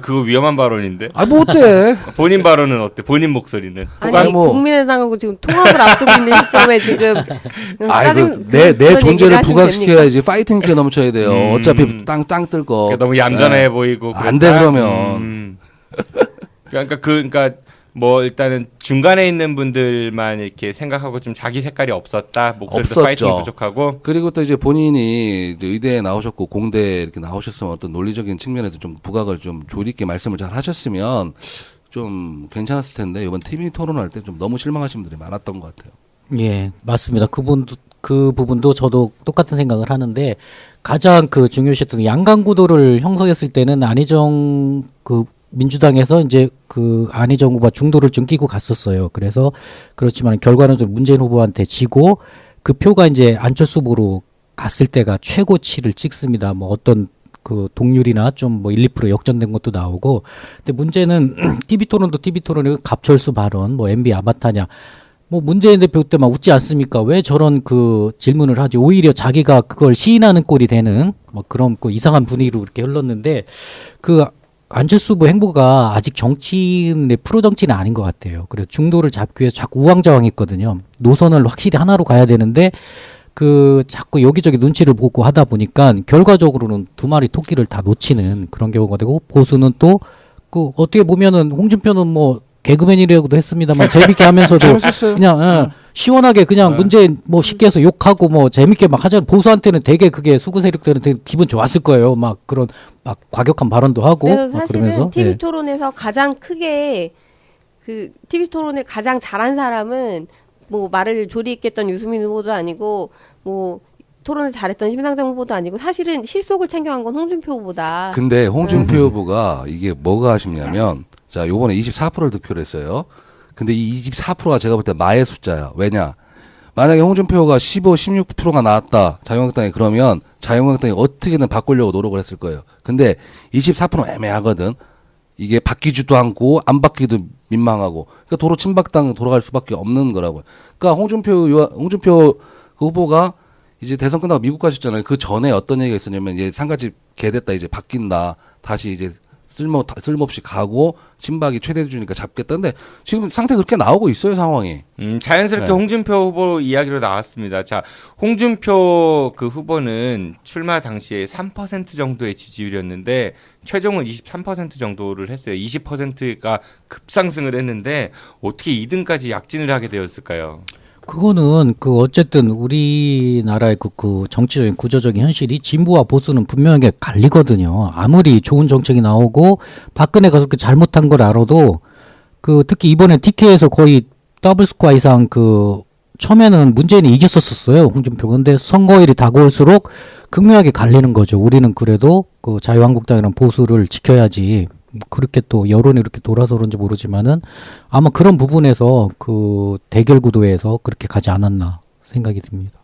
그거 위험한 발언인데. 뭐 어때? 본인 발언은 어때? 본인 목소리는. 아니 국민의당하고 지금 통합을 앞두고 있는 시점에 지금 내 존재를 부각시켜야지 파이팅 게 넘쳐야 돼요. 어차피 땅 뜰 거. 너무 얌전해 보이고 안 돼 그러면. 그러니까 뭐 일단은 중간에 있는 분들만 이렇게 생각하고 좀 자기 색깔이 없었다. 목소리도 파이팅이 부족하고. 그리고 또 이제 본인이 이제 의대에 나오셨고 공대 이렇게 나오셨으면 어떤 논리적인 측면에서 좀 부각을 좀 조리 있게 말씀을 잘 하셨으면 좀 괜찮았을 텐데 이번 TV 토론할 때 좀 너무 실망하신 분들이 많았던 것 같아요. 예, 맞습니다. 그 부분도 저도 똑같은 생각을 하는데 가장 중요시했던 양강구도를 형성했을 때는 안희정 민주당에서 이제 안희정 후보가 중도를 좀 끼고 갔었어요. 그래서 그렇지만 결과는 좀 문재인 후보한테 지고 그 표가 이제 안철수 후보로 갔을 때가 최고치를 찍습니다. 뭐 어떤 동률이나 좀 뭐 1, 2% 역전된 것도 나오고. 근데 문제는 TV 토론이고 갑철수 발언, 뭐 MB 아바타냐. 뭐 문재인 대표 때 막 웃지 않습니까? 왜 저런 질문을 하지? 오히려 자기가 그걸 시인하는 꼴이 되는 뭐 그런 이상한 분위기로 이렇게 흘렀는데 안철수 후보 행보가 아직 프로 정치는 아닌 것 같아요. 그래서 중도를 잡기 위해서 자꾸 우왕좌왕했거든요. 노선을 확실히 하나로 가야 되는데 자꾸 여기저기 눈치를 보고 하다 보니까 결과적으로는 두 마리 토끼를 다 놓치는 그런 경우가 되고 보수는 또 어떻게 보면은 홍준표는 뭐 개그맨이라고도 했습니다만 재밌게 하면서도 그냥 시원하게 그냥 문재인 뭐 쉽게 해서 욕하고 뭐 재밌게 막 하잖아요. 보수한테는 되게 그게 수구 세력들은 되게 기분 좋았을 거예요. 막 그런 막 과격한 발언도 하고. 그래서 사실은 그러면서 TV 토론에서 가장 크게 TV 토론을 가장 잘한 사람은 뭐 말을 조리 있게 했던 유승민 후보도 아니고 뭐 토론을 잘했던 심상정 후보도 아니고 사실은 실속을 챙겨간 건 홍준표 후보다. 근데 홍준표 후보가 이게 뭐가 아쉽냐면 자, 요번에 24%를 득표를 했어요. 근데 이 24%가 제가 볼 때 마의 숫자야. 왜냐? 만약에 홍준표가 15, 16%가 나왔다. 자유한국당이 그러면 자유한국당이 어떻게든 바꾸려고 노력을 했을 거예요. 근데 24% 애매하거든. 이게 바뀌지도 않고 안 바뀌기도 민망하고. 그러니까 도로 친박당 돌아갈 수밖에 없는 거라고요. 그러니까 홍준표 그 후보가 이제 대선 끝나고 미국 가셨잖아요. 그 전에 어떤 얘기가 있었냐면 이제 상가집 개됐다 이제 바뀐다. 다시 이제 쓸모없이 가고 친박이 최대 수준이니까 잡겠다는데 지금 상태 그렇게 나오고 있어요 상황이. 자연스럽게 네. 홍준표 후보 이야기로 나왔습니다. 자, 홍준표 그 후보는 출마 당시에 3% 정도의 지지율이었는데 최종은 23% 정도를 했어요. 20%가 급상승을 했는데 어떻게 2등까지 약진을 하게 되었을까요? 그거는 그 어쨌든 우리나라의 그 정치적인 구조적인 현실이 진보와 보수는 분명하게 갈리거든요. 아무리 좋은 정책이 나오고 박근혜가 그렇게 잘못한 걸 알아도 그 특히 이번에 TK에서 거의 더블 스코어 이상 그 처음에는 문재인이 이겼었어요. 홍준표. 근데 선거일이 다가올수록 극명하게 갈리는 거죠. 우리는 그래도 그 자유한국당이랑 보수를 지켜야지. 그렇게 또 여론이 이렇게 돌아서 그런지 모르지만은 아마 그런 부분에서 그 대결 구도에서 그렇게 가지 않았나 생각이 듭니다.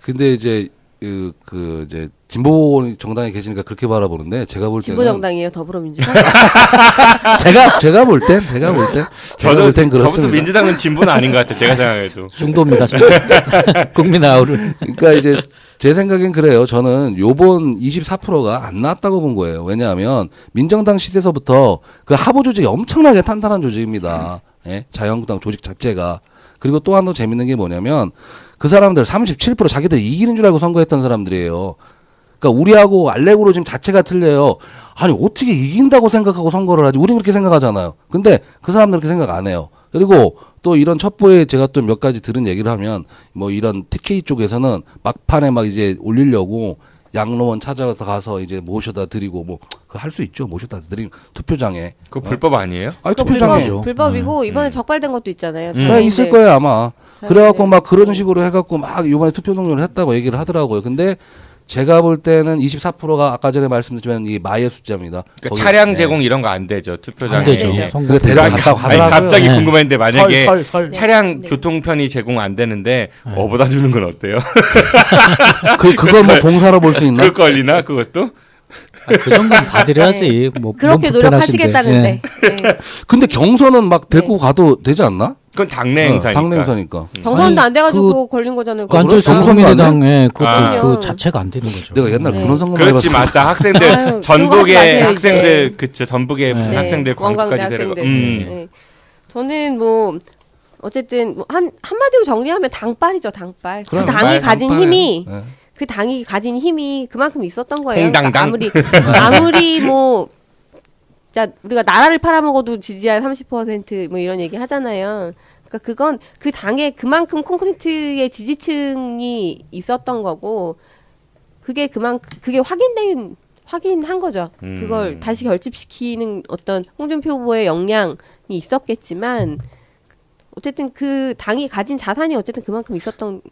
근데 이제 이제 진보 정당에 계시니까 그렇게 바라보는데 제가 볼 때는 진보 정당이에요, 더불어민주당. 제가 볼 땐 저부터 그렇습니다. 민주당은 진보는 아닌 것 같아요. 제가 생각해도. 중도입니다. 중도. 국민 아우를. 그러니까 이제 제 생각엔 그래요. 저는 요번 24%가 안 나왔다고 본 거예요. 왜냐하면 민정당 시대서부터 그 하부 조직이 엄청나게 탄탄한 조직입니다. 예? 자유한국당 조직 자체가. 그리고 또 하나 재밌는 게 뭐냐면 그 사람들 37% 자기들 이기는 줄 알고 선거했던 사람들이에요. 그러니까 우리하고 알레고리즘 자체가 틀려요. 아니 어떻게 이긴다고 생각하고 선거를 하지? 우리는 그렇게 생각하잖아요. 근데 그 사람들은 그렇게 생각 안 해요. 그리고 또 이런 첩보에 제가 또 몇 가지 들은 얘기를 하면 뭐 이런 TK 쪽에서는 막판에 막 이제 올리려고 양로원 찾아서 가서 이제 모셔다 드리고 뭐 그 할 수 있죠. 모셔다 드리는 투표장에. 그거 불법 아니에요? 아니 그거 투표장에. 불법이고 이번에 적발된 것도 있잖아요. 네, 있을 거예요 아마. 그래갖고 막 그런 식으로 해갖고 막 이번에 투표 동료를 했다고 얘기를 하더라고요. 근데 제가 볼 때는 24%가 아까 전에 말씀드렸지만 이 마의 숫자입니다. 그러니까 차량 제공 이런 거 안 되죠. 투표장에. 안 되죠. 그거 대단하다고 아니, 하더라고요. 갑자기 네. 궁금했는데 만약에 설. 차량 네. 교통편이 제공 안 되는데 네. 업어다 주는 건 어때요? 그걸 뭐 봉사로 볼 수 있나? 그럴 걸리나 그것도? 그 정도는 봐드려야지. 뭐 그렇게 물론 불편하신데. 노력하시겠다는데. 예. 네. 근데 경선은 막 데리고 가도 되지 않나? 그건 당내 행사니까. 당내 행사니까. 경선도 안 돼가지고 그- 걸린 거잖아요. 그 안철수 경선도 안 국민의당에 아. 그 자체가 안 되는 거죠. 내가 옛날 네. 그런 선거만 그렇지 해봤어. 맞다. 학생들 아유, 그런 거 하지 전북의 마세요, 학생들 이제. 그쵸 전북의 무슨 네. 학생들 관광대 광주까지 데려가. 학생들. 네. 저는 뭐 어쨌든 뭐 한마디로 정리하면 당빨이죠, 당빨. 그 그럼, 당이 가진 당빨에. 힘이 네. 그 당이 가진 힘이 그만큼 있었던 거예요. 홍당당? 아무리 뭐 자 우리가 나라를 팔아먹어도 지지할 30%뭐 이런 얘기 하잖아요. 그러니까 그건 그 당에 그만큼 콘크리트의 지지층이 있었던 거고 그게 확인한 거죠. 그걸 다시 결집시키는 어떤 홍준표 후보의 역량이 있었겠지만 어쨌든 그 당이 가진 자산이 어쨌든 그만큼 있었던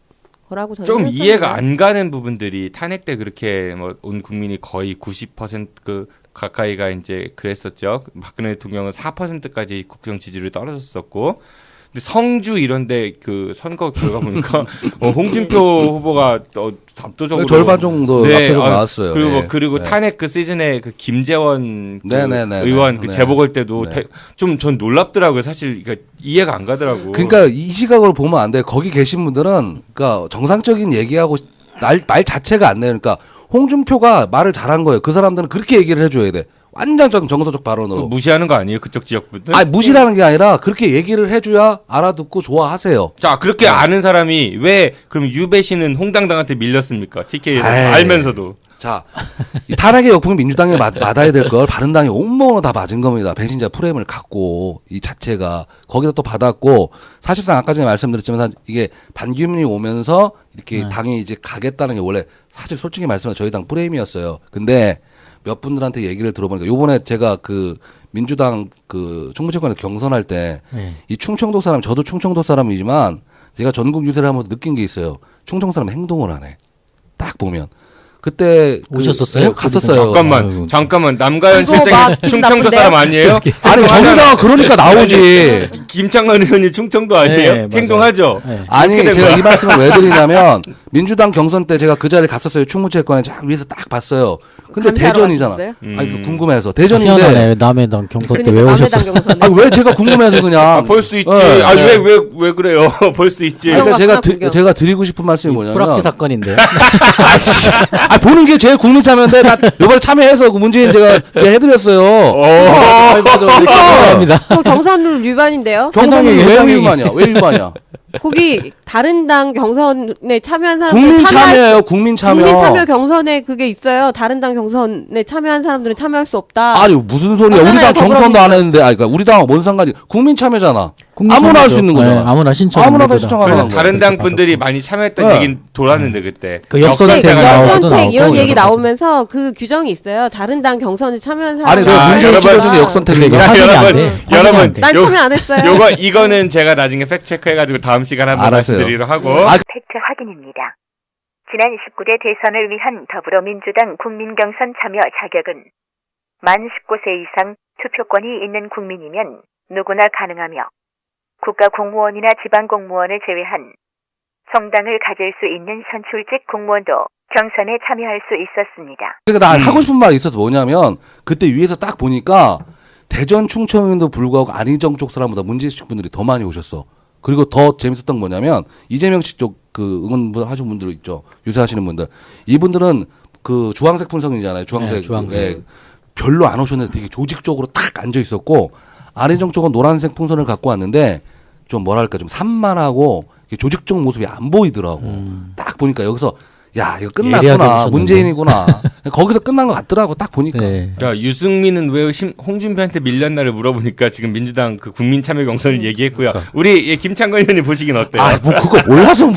거라고 저는 좀 생각합니다. 이해가 안 가는 부분들이 탄핵 때 그렇게 뭐 온 국민이 거의 90% 가까이가 이제 그랬었죠. 박근혜 대통령은 4%까지 국정 지지율이 떨어졌었고, 근데 성주 이런데 그 선거 결과 보니까 홍준표 후보가 압도적으로 절반 정도 앞으로 나왔어요. 그리고 네. 그리고 네. 탄핵 그 시즌에 그 김재원 그 네네네. 의원 그 네. 재보궐 때도 네. 좀 전 놀랍더라고요. 사실 그러니까 이해가 안 가더라고. 그러니까 이 시각으로 보면 안 돼. 거기 계신 분들은 그러니까 정상적인 얘기하고 말 자체가 안 돼요. 그러니까 홍준표가 말을 잘한 거예요. 그 사람들은 그렇게 얘기를 해줘야 돼. 완전 정서적 발언으로. 무시하는 거 아니에요? 그쪽 지역분들? 아니 무시라는 게 아니라 그렇게 얘기를 해줘야 알아듣고 좋아하세요. 자, 그렇게 아는 사람이 왜 그럼 유배 씨는 홍당당한테 밀렸습니까? TK에 에이. 알면서도. 자, 이 탄핵의 역풍이 민주당에 맞아야 될 걸 바른당이 온몸으로 다 맞은 겁니다. 배신자 프레임을 갖고 이 자체가 거기다 또 받았고 사실상 아까 전에 말씀드렸지만 이게 반기문이 오면서 이렇게 당이 이제 가겠다는 게 원래 사실 솔직히 말씀하면 저희 당 프레임이었어요. 근데 몇 분들한테 얘기를 들어보니까 요번에 제가 그 민주당 그 충북지권에서 경선할 때 이 충청도 사람 저도 충청도 사람이지만 제가 전국 유세를 하면서 느낀 게 있어요. 충청 사람 행동을 안 해. 딱 보면. 그때 오셨었어요? 갔었어요. 잠깐만 남가연 이거 실장이 막 기분 충청도 나쁜데요? 사람 아니에요? 아니 정의당 그러니까 나오지. 김창완 의원이 충청도 아니에요? 네, 행동하죠. 네. 아니 된 제가 거야? 이 말씀을 왜 드리냐면 민주당 경선 때 제가 그 자리에 갔었어요. 충무채권에 쫙 위에서 딱 봤어요. 근데 감사하러 대전이잖아. 가셨어요? 아니 그 궁금해서 대전인데. 희한하네. 남해당 경선 때 왜 그러니까 오셨어요? 남해당 경선에. 아니 왜 제가 궁금해서 그냥. 볼 수 있지. 네. 왜 그래요? 볼 수 있지. 그러니까 제가 구경. 제가 드리고 싶은 말씀이 뭐냐면. 프락기 사건인데. 보는 게 제 국민 참여인데 나 이번에 참여해서 그 문재인 제가 해드렸어요. 감사합니다. 그 경선룰 위반인데요. 경선이 왜 회장이- 위반이야? 왜 위반이야? 거기 다른 당 경선에 참여한 사람들 국민 참여예요. 국민 참여. 국민 참여 경선에 그게 있어요. 다른 당 경선에 참여한 사람들은 참여할 수 없다. 아니 무슨 소리야? 우리 맞잖아요, 당 경선도 더불어민주당. 안 했는데, 그러니까 우리 당은 뭔 상관이? 국민 참여잖아. 아무나 할 수 있는 거잖아. 네, 아무나 신청. 아무나 다 신청하는 그래서 거야. 다른 당 분들이 많이 참여했던 네. 얘기는 돌았는데 그때 그 역선택 네, 나오고 역선택 이런 나오고 얘기 여러 가지. 나오면서 그 규정이 있어요. 다른 당 경선에 참여한 사람. 아니 내가 문재인 여러분. 찍어준 게 역선택 근데 이거 얘기야. 확인이 안 여러분, 돼. 확인이 여러분. 안 돼. 난 요- 참여 안 했어요. 이거는 제가 나중에 팩트 체크해가지고 다음 시간에 한번 알았어요. 말씀드리도록 하고. 팩트 확인입니다. 지난 19대 대선을 위한 더불어민주당 국민경선 참여 자격은 만 19세 이상 투표권이 있는 국민이면 누구나 가능하며 국가공무원이나 지방공무원을 제외한 정당을 가질 수 있는 선출직 공무원도 경선에 참여할 수 있었습니다. 그러니까 나 하고 싶은 말이 있어서 뭐냐면 그때 위에서 딱 보니까 대전 충청인도 불구하고 안희정 쪽 사람보다 문재인 씨 분들이 더 많이 오셨어. 그리고 더 재밌었던 건 뭐냐면 이재명 씨 쪽 그 응원 하시는 분들 있죠. 유세하시는 분들. 이분들은 그 주황색 풍선이잖아요. 주황색. 네, 주황색. 예. 별로 안 오셨는데 되게 조직적으로 탁 앉아 있었고 안희정 쪽은 노란색 풍선을 갖고 왔는데 좀 뭐랄까 좀 산만하고 조직적 모습이 안 보이더라고. 딱 보니까 여기서 야 이거 예리하게 끝났구나. 오셨는데. 문재인이구나. 거기서 끝난 것 같더라고. 딱 보니까. 네. 자, 유승민은 왜 홍준표한테 밀렸나를 물어보니까 지금 민주당 그 국민 참여 경선을 얘기했고요. 우리 김창건 의원님 보시긴 어때요? 아 뭐 그거 몰라서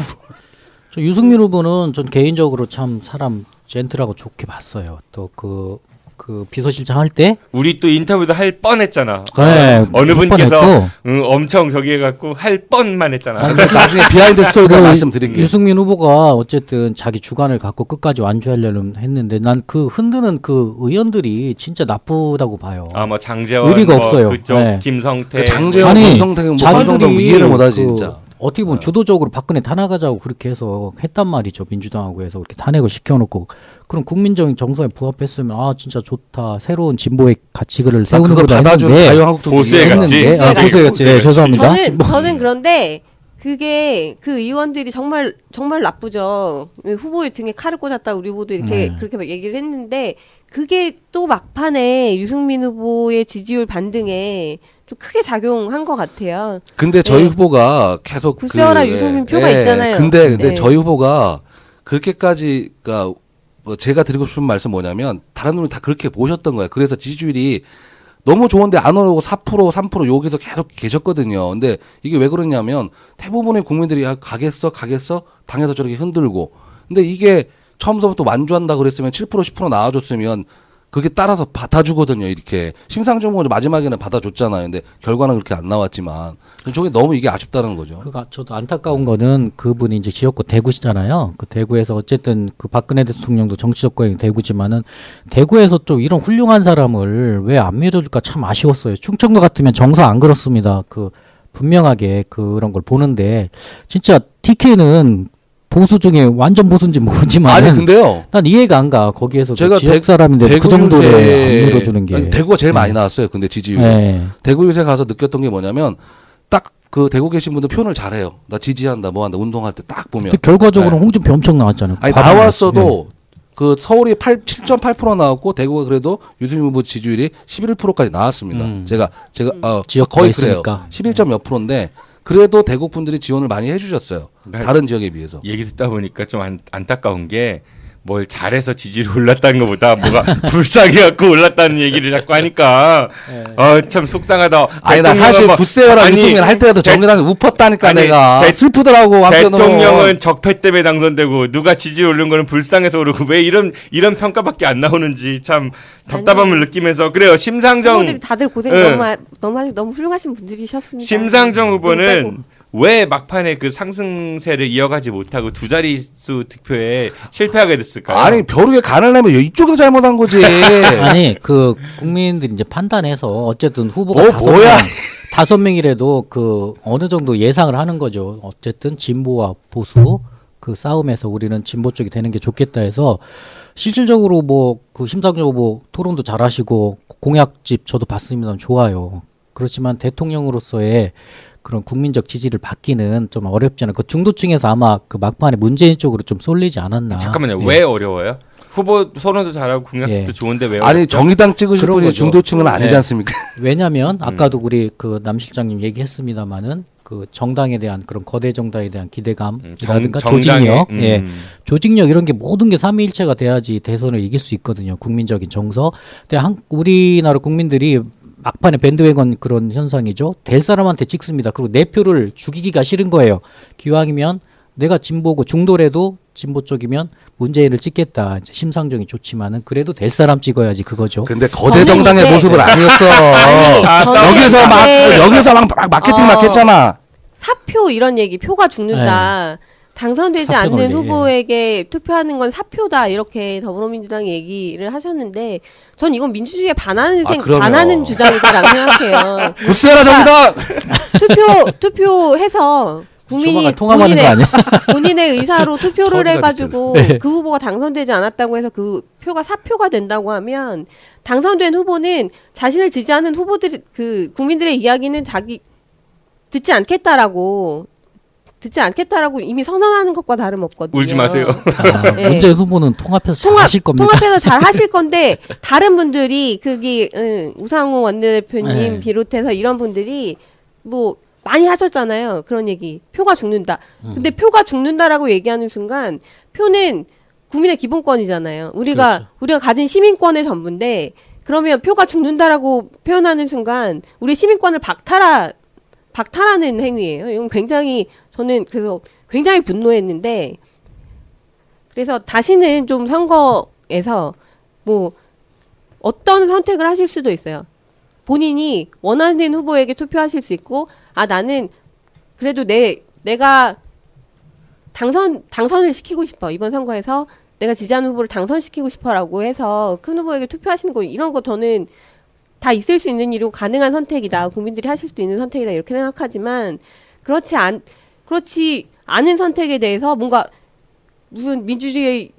저 유승민 후보는 전 개인적으로 참 사람 젠틀하고 좋게 봤어요. 또 그 비서실장 할 때 우리 또 인터뷰도 할 뻔했잖아. 네, 어느 몇 분께서 번 했고. 엄청 저기 해갖고 할 뻔만 했잖아. 나중에 비하인드 스토리도 그 말씀드릴게요. 유승민 후보가 어쨌든 자기 주관을 갖고 끝까지 완주하려는 했는데 난 그 흔드는 그 의원들이 진짜 나쁘다고 봐요. 아 뭐 장재원, 의리가 뭐 없어요. 그쪽 네. 장성태, 장재원, 아니, 권성택은 뭐 자기들이 권성동 이해를 못하지 그 진짜. 어떻게 보면 주도적으로 박근혜 탄핵하자고 그렇게 해서 했단 말이죠. 민주당하고 해서 그렇게 탄핵을 시켜놓고 그럼 국민적인 정서에 부합했으면 아 진짜 좋다. 새로운 진보의 가치를 세우는 그걸 거다 받아준 했는데 자유한국도 보수의 가치. 했는데 아, 보수의 가치. 네, 죄송합니다. 저는 그런데 그게 그 의원들이 정말 나쁘죠. 후보의 등에 칼을 꽂았다 우리 후보도 이렇게 그렇게 막 얘기를 했는데 그게 또 막판에 유승민 후보의 지지율 반등에 좀 크게 작용한 것 같아요. 근데 저희 네. 후보가 계속 구세어라 유승민 표가 있잖아요. 근데 네. 저희 후보가 그렇게까지 그러니까 뭐 제가 드리고 싶은 말씀 뭐냐면 다른 분이 다 그렇게 보셨던 거예요. 그래서 지지율이 너무 좋은데 안 오르고 4% 3% 여기서 계속 계셨거든요. 근데 이게 왜 그러냐면 대부분의 국민들이 가겠어 당에서 저렇게 흔들고 근데 이게 처음서부터 완주한다 그랬으면 7% 10% 나와줬으면 그게 따라서 받아주거든요. 이렇게 심상정 후보 마지막에는 받아줬잖아요. 근데 결과는 그렇게 안 나왔지만 저게 너무 이게 아쉽다는 거죠. 그가 저도 안타까운 거는 그분이 이제 지역구 대구시잖아요. 그 대구에서 어쨌든 그 박근혜 대통령도 정치적 고향이 대구지만은 대구에서 좀 이런 훌륭한 사람을 왜 안 밀어줄까 참 아쉬웠어요. 충청도 같으면 정서 안 그렇습니다. 그 분명하게 그런 걸 보는데 진짜 TK는 보수 중에 완전 보수인지 모르지만 아니 근데요. 난 이해가 안 가. 거기에서 제가 지역 사람인데 그 정도로 안 밀어주는 게. 아니, 대구가 제일 네. 많이 나왔어요. 근데 지지율. 네. 대구 유세 가서 느꼈던 게 뭐냐면 딱 그 대구 계신 분들 표현을 잘해요. 나 지지한다, 뭐 한다, 운동할 때 딱 보면. 근데 결과적으로 네. 홍준표 엄청 나왔잖아요. 아니 과반 나왔어도 그 서울이 7.8% 나왔고 대구가 그래도 유승민 후보 지지율이 11%까지 나왔습니다. 제가 지역 거의 있으니까. 그래요. 11점 몇 프로인데 그래도 대구 분들이 지원을 많이 해주셨어요. 다른 지역에 비해서. 얘기 듣다 보니까 좀 안타까운 게 뭘 잘해서 지지율이 올랐다는 것보다 뭐가 불쌍해갖고 올랐다는 얘기를 자꾸 하니까 참 속상하다. 아니 나 사실 구세어랑 유승민 할 때도 정의당에 웃었다니까 아니, 내가 슬프더라고. 한편으로. 대통령은 적폐 때문에 당선되고 누가 지지율 오른 거는 불쌍해서 오르고 왜 이런 평가밖에 안 나오는지 참 답답함을 느끼면서 그래요. 심상정 후보들이 다들 고생 네. 너무 훌륭하신 분들이셨습니다. 심상정 후보는 왜 막판에 그 상승세를 이어가지 못하고 두 자릿수 득표에 실패하게 됐을까요? 아니 벼룩에 간을 내면 이쪽에서 잘못한 거지. 아니 그 국민들이 이제 판단해서 어쨌든 후보가 뭐야? 5명이라도 그 어느 정도 예상을 하는 거죠. 어쨌든 진보와 보수 그 싸움에서 우리는 진보 쪽이 되는 게 좋겠다 해서 실질적으로 뭐 그 심상정 후보 토론도 잘하시고 공약집 저도 봤습니다. 좋아요. 그렇지만 대통령으로서의 그런 국민적 지지를 받기는 좀 어렵잖아요. 그 중도층에서 아마 그 막판에 문재인 쪽으로 좀 쏠리지 않았나. 잠깐만요. 예. 왜 어려워요? 후보 토론도 잘하고 공약집도 예. 좋은데 왜 아니 어렵죠? 정의당 찍으실 그런 분이 거죠. 중도층은 아니지 네. 않습니까? 왜냐하면 아까도 우리 그 남 실장님 얘기했습니다마는 그 정당에 대한 그런 거대 정당에 대한 기대감이라든가 조직력, 예, 조직력 이런 게 모든 게 삼위일체가 돼야지 대선을 이길 수 있거든요. 국민적인 정서. 근데 우리나라 국민들이 막판에 밴드웨건 그런 현상이죠. 될 사람한테 찍습니다. 그리고 내 표를 죽이기가 싫은 거예요. 기왕이면 내가 진보고 중도래도 진보 쪽이면 문재인을 찍겠다. 이제 심상정이 좋지만은 그래도 될 사람 찍어야지 그거죠. 근데 거대 저는 정당의 이제- 모습을 아니었어. 저는 여기서 막 마케팅 막 했잖아. 사표 이런 얘기, 표가 죽는다. 당선되지 사표 않는 논리, 후보에게 투표하는 건 사표다. 이렇게 더불어민주당이 얘기를 하셨는데 전 이건 민주주의에 그럼요. 반하는 주장이다라고 생각해요. 부스라 정당. 투표해서 국민이 조만간 통합하는 거 아니야? 본인의 의사로 투표를 저리가 해가지고 네. 그 후보가 당선되지 않았다고 해서 그 표가 사표가 된다고 하면 당선된 후보는 자신을 지지하는 후보들 그 국민들의 이야기는 자기 듣지 않겠다라고 이미 선언하는 것과 다름없거든요. 울지 마세요. 아, 네. 문재인 후보는 통합해서 잘 하실 겁니다. 통합해서 잘 하실 건데 다른 분들이 우상호 원내대표님 네. 비롯해서 이런 분들이 뭐 많이 하셨잖아요. 그런 얘기. 표가 죽는다. 근데 표가 죽는다라고 얘기하는 순간 표는 국민의 기본권이잖아요. 우리가 가진 시민권의 전부인데 그러면 표가 죽는다라고 표현하는 순간 우리 시민권을 박탈하는 행위예요. 이건 저는 그래서 굉장히 분노했는데 그래서 다시는 좀 선거에서 뭐 어떤 선택을 하실 수도 있어요. 본인이 원하는 후보에게 투표하실 수 있고 나는 그래도 내가 당선을 시키고 싶어. 이번 선거에서 내가 지지하는 후보를 당선시키고 싶어라고 해서 큰 후보에게 투표하시는 거 이런 거 저는 다 있을 수 있는 일이고 가능한 선택이다. 국민들이 하실 수도 있는 선택이다. 이렇게 생각하지만 그렇지 않은 선택에 대해서 뭔가 무슨 민주주의를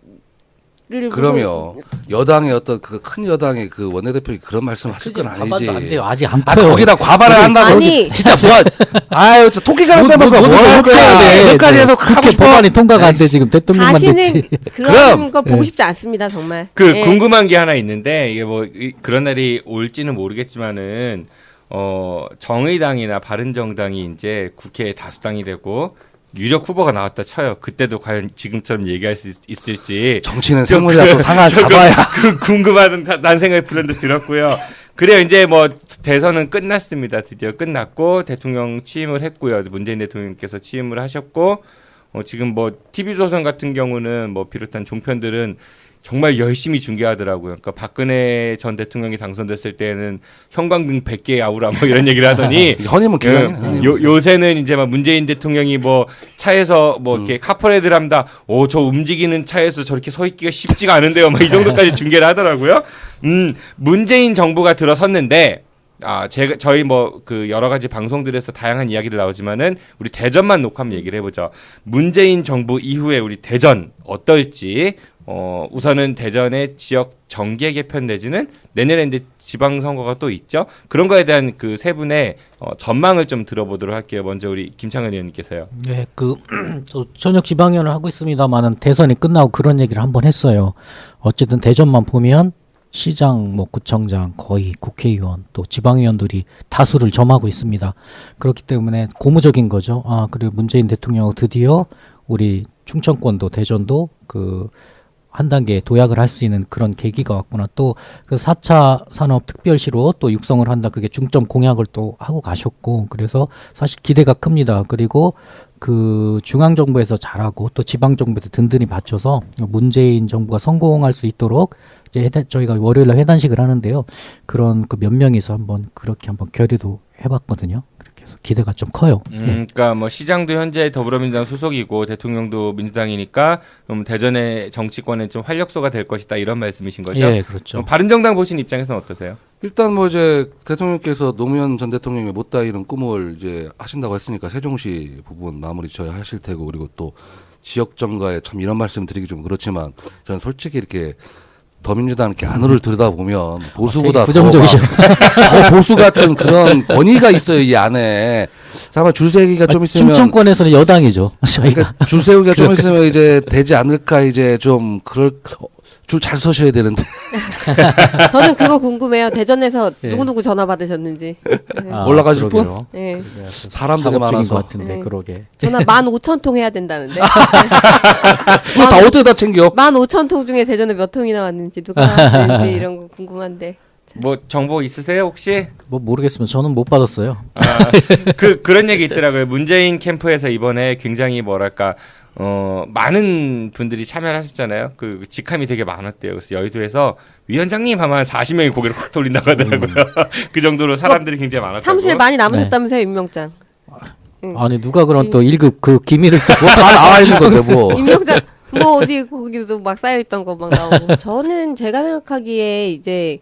그럼요. 여당의 어떤 그 큰 여당의 그 원내대표이 그런 말씀하실 건 아니지. 과반도 안 돼요. 아직 안 커요. 거기다 과반을 한다고 아니. 진짜 아유 진짜 토끼 가는 데만 뭐 뭐할 거야. 여기까지 해서 하고 국회 싶어. 법안이 통과가 안 돼 지금 대통령만 다시는 됐지. 그런 거 보고 네. 싶지 않습니다. 정말. 그 예. 궁금한 게 하나 있는데 이게 뭐 그런 날이 올지는 모르겠지만은 정의당이나 바른정당이 이제 국회에 다수당이 되고 유력 후보가 나왔다 쳐요. 그때도 과연 지금처럼 얘기할 수 있을지 정치는 세물이라 또 상할 잡아야. 궁금하던 난 생각이 불현듯 들었고요. 그래요. 이제 뭐 대선은 끝났습니다. 드디어 끝났고 대통령 취임을 했고요. 문재인 대통령께서 취임을 하셨고 지금 뭐 TV조선 같은 경우는 뭐 비롯한 종편들은 정말 열심히 중계하더라고요. 그러니까 박근혜 전 대통령이 당선됐을 때는 형광등 100개 아우라 뭐 이런 얘기를 하더니 허니문 기간이네. 요새는 이제 막 문재인 대통령이 뭐 차에서 뭐 이렇게 카퍼레이드를 합니다. 저 움직이는 차에서 저렇게 서 있기가 쉽지가 않은데요. 막 이 정도까지 중계를 하더라고요. 문재인 정부가 들어섰는데 저희 뭐 그 여러 가지 방송들에서 다양한 이야기들 나오지만은 우리 대전만 놓고 한번 얘기를 해보죠. 문재인 정부 이후에 우리 대전 어떨지. 우선은 대전의 지역 정계 개편 내지는 내년에 이제 지방선거가 또 있죠. 그런 거에 대한 그 세 분의 전망을 좀 들어보도록 할게요. 먼저 우리 김창현 의원님께서요. 네, 저 전역 지방의원을 하고 있습니다만은 대선이 끝나고 그런 얘기를 한번 했어요. 어쨌든 대전만 보면 시장, 뭐 구청장, 거의 국회의원, 또 지방의원들이 다수를 점하고 있습니다. 그렇기 때문에 고무적인 거죠. 그리고 문재인 대통령 드디어 우리 충청권도 대전도 한 단계 도약을 할 수 있는 그런 계기가 왔구나. 또 그 4차 산업 특별시로 또 육성을 한다. 그게 중점 공약을 또 하고 가셨고, 그래서 사실 기대가 큽니다. 그리고 그 중앙 정부에서 잘하고 또 지방 정부에서 든든히 받쳐서 문재인 정부가 성공할 수 있도록 이제 저희가 월요일에 회단식을 하는데요. 그런 몇 명이서 그렇게 한번 결의도 해봤거든요. 그렇게 그래서 기대가 좀 커요. 예. 그러니까 뭐 시장도 현재 더불어민주당 소속이고 대통령도 민주당이니까 대전의 정치권에 좀 활력소가 될 것이다 이런 말씀이신 거죠? 예, 그렇죠. 바른정당 보신 입장에서는 어떠세요? 일단 뭐 이제 대통령께서 노무현 전 대통령이 못다 이룬 꿈을 이제 하신다고 했으니까 세종시 부분 마무리 져야 하실 테고, 그리고 또 지역 정가에 참 이런 말씀 드리기 좀 그렇지만 저는 솔직히 이렇게 더민주당 이렇게 안으로 들여다보면 보수보다 부정적이죠. 더 보수 같은 그런 권위가 있어요 이 안에. 아마 줄 세우기가 좀 있으면 충청권에서는 여당이죠. 저희가 그러니까 줄 세우기가 좀 있으면 이제 되지 않을까, 이제 좀 그럴 줄 잘 서셔야 되는데. 저는 그거 궁금해요. 대전에서 예. 누구누구 전화 받으셨는지. 아, 올라가실 분? 그러게요. 네. 사람들이 작업중인 많아서. 것 같은데 네. 그러게. 전화 15,000통 해야 된다는데. 그거 다 어떻게 다 챙겨? 15,000통 중에 대전에 몇 통이나 왔는지 누가 왔는지 이런 거 궁금한데. 뭐 정보 있으세요 혹시? 뭐 모르겠으면 저는 못 받았어요. 그런 얘기 있더라고요. 문재인 캠프에서 이번에 굉장히 뭐랄까 많은 분들이 참여를 하셨잖아요. 그 직함이 되게 많았대요. 그래서 여의도에서 위원장님 하면 40명이 고개를 확 돌린다고 하더라고요. 그 정도로 사람들이 굉장히 많았다고. 사무실 많이 남으셨다면서요, 임명장. 아니 누가 그런 또 1급 그 기밀을 또 다 나와 있는 건데 뭐. 임명장 뭐 어디 거기도 막 쌓여있던 거 막 나오고. 저는 제가 생각하기에 이제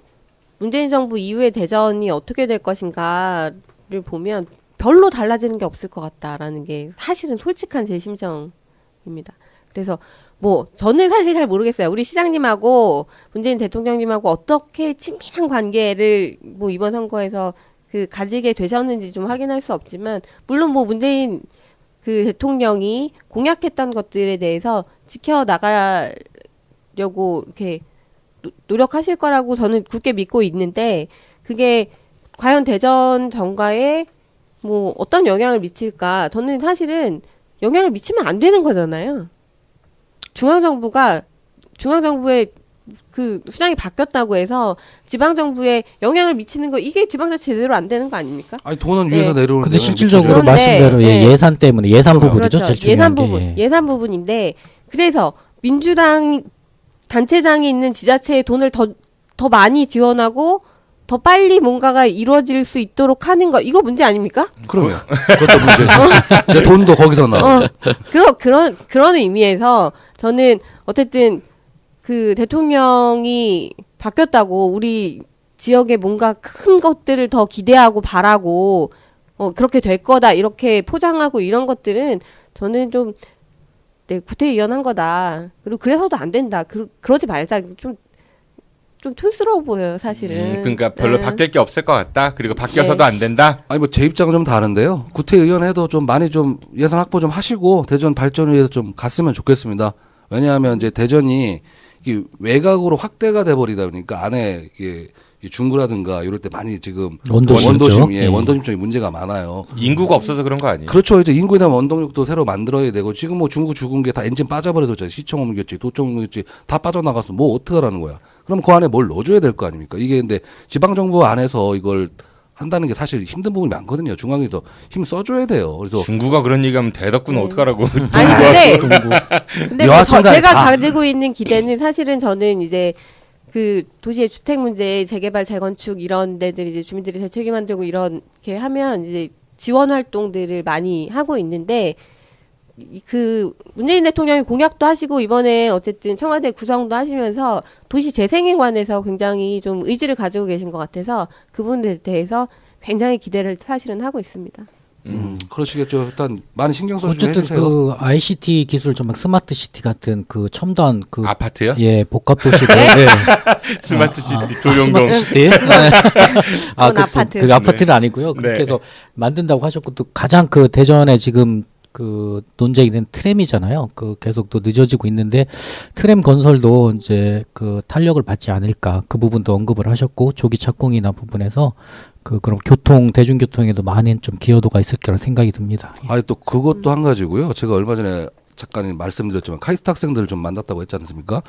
문재인 정부 이후의 대전이 어떻게 될 것인가를 보면 별로 달라지는 게 없을 것 같다라는 게 사실은 솔직한 제 심정입니다. 그래서 뭐 저는 사실 잘 모르겠어요. 우리 시장님하고 문재인 대통령님하고 어떻게 친밀한 관계를 뭐 이번 선거에서 그 가지게 되셨는지 좀 확인할 수 없지만, 물론 뭐 문재인 그 대통령이 공약했던 것들에 대해서 지켜 나가려고 이렇게 노력하실 거라고 저는 굳게 믿고 있는데, 그게 과연 대전 정가에 뭐 어떤 영향을 미칠까? 저는 사실은 영향을 미치면 안 되는 거잖아요. 중앙정부의 그 수장이 바뀌었다고 해서 지방정부에 영향을 미치는 거, 이게 지방자치 제대로 안 되는 거 아닙니까? 아니 돈은 위에서 내려오는. 근데 실질적으로 그런데, 말씀대로 네. 예산 때문에 예산 부분이죠. 그렇죠. 제일 중요한 게. 예산 부분인데, 그래서 민주당 단체장이 있는 지자체에 돈을 더 많이 지원하고 더 빨리 뭔가가 이루어질 수 있도록 하는 거, 이거 문제 아닙니까? 그러면 그것도 문제죠. 근데 돈도 거기서 나와. 그런 의미에서 저는 어쨌든 그 대통령이 바뀌었다고 우리 지역에 뭔가 큰 것들을 더 기대하고 바라고 그렇게 될 거다 이렇게 포장하고 이런 것들은 저는 좀 구태의연한 거다. 그리고 그래서도 안 된다. 그러지 말자. 좀 촌스러워 보여요, 사실은. 그러니까 별로 바뀔 게 없을 것 같다. 그리고 바뀌어서도 네. 안 된다. 아니 뭐 제 입장은 좀 다른데요. 구태의원해도 좀 많이 좀 예산 확보 좀 하시고 대전 발전을 위해서 좀 갔으면 좋겠습니다. 왜냐하면 이제 대전이 이게 외곽으로 확대가 돼 버리다 보니까 안에 이게 중구라든가 이럴 때 많이 지금 원도심 쪽에 문제가 많아요. 인구가 없어서 그런 거 아니에요? 그렇죠. 이제 인구에 대한 원동력도 새로 만들어야 되고, 지금 뭐 중구 죽은 게 다 엔진 빠져버려서 시청 옮겼지, 도청 옮겼지, 다 빠져나가서 뭐 어떡하라는 거야. 그럼 그 안에 뭘 넣어줘야 될 거 아닙니까? 이게 근데 지방정부 안에서 이걸 한다는 게 사실 힘든 부분이 많거든요. 중앙에서 힘 써줘야 돼요. 그래서 중구가 그런 얘기하면 대덕구는 어떡하라고. 아니 근데 뭐 제가 다. 가지고 있는 기대는 사실은 저는 이제 그 도시의 주택 문제, 재개발, 재건축 이런 데들 이제 주민들이 대책위 만들고 이렇게 하면 이제 지원 활동들을 많이 하고 있는데, 그 문재인 대통령이 공약도 하시고 이번에 어쨌든 청와대 구성도 하시면서 도시 재생에 관해서 굉장히 좀 의지를 가지고 계신 것 같아서 그 부분에 대해서 굉장히 기대를 사실은 하고 있습니다. 그러시겠죠. 일단 많이 신경 써주세요. 어쨌든 그 ICT 기술 좀 스마트 시티 같은 그 첨단 그 아파트요? 예 복합 도시를 스마트 시티 도룡동. 스마트 시티. 그건 아파트. 그 아파트는 아니고요. 네. 그렇게 해서 만든다고 하셨고, 또 가장 그 대전에 지금 그 논쟁이 된 트램이잖아요. 그 계속 또 늦어지고 있는데, 트램 건설도 이제 그 탄력을 받지 않을까, 그 부분도 언급을 하셨고, 조기 착공이나 부분에서 그런 대중교통에도 많은 좀 기여도가 있을 거라 생각이 듭니다. 아니 또 그것도 한 가지고요. 제가 얼마 전에 잠깐 말씀드렸지만 카이스트 학생들을 좀 만났다고 했지 않습니까?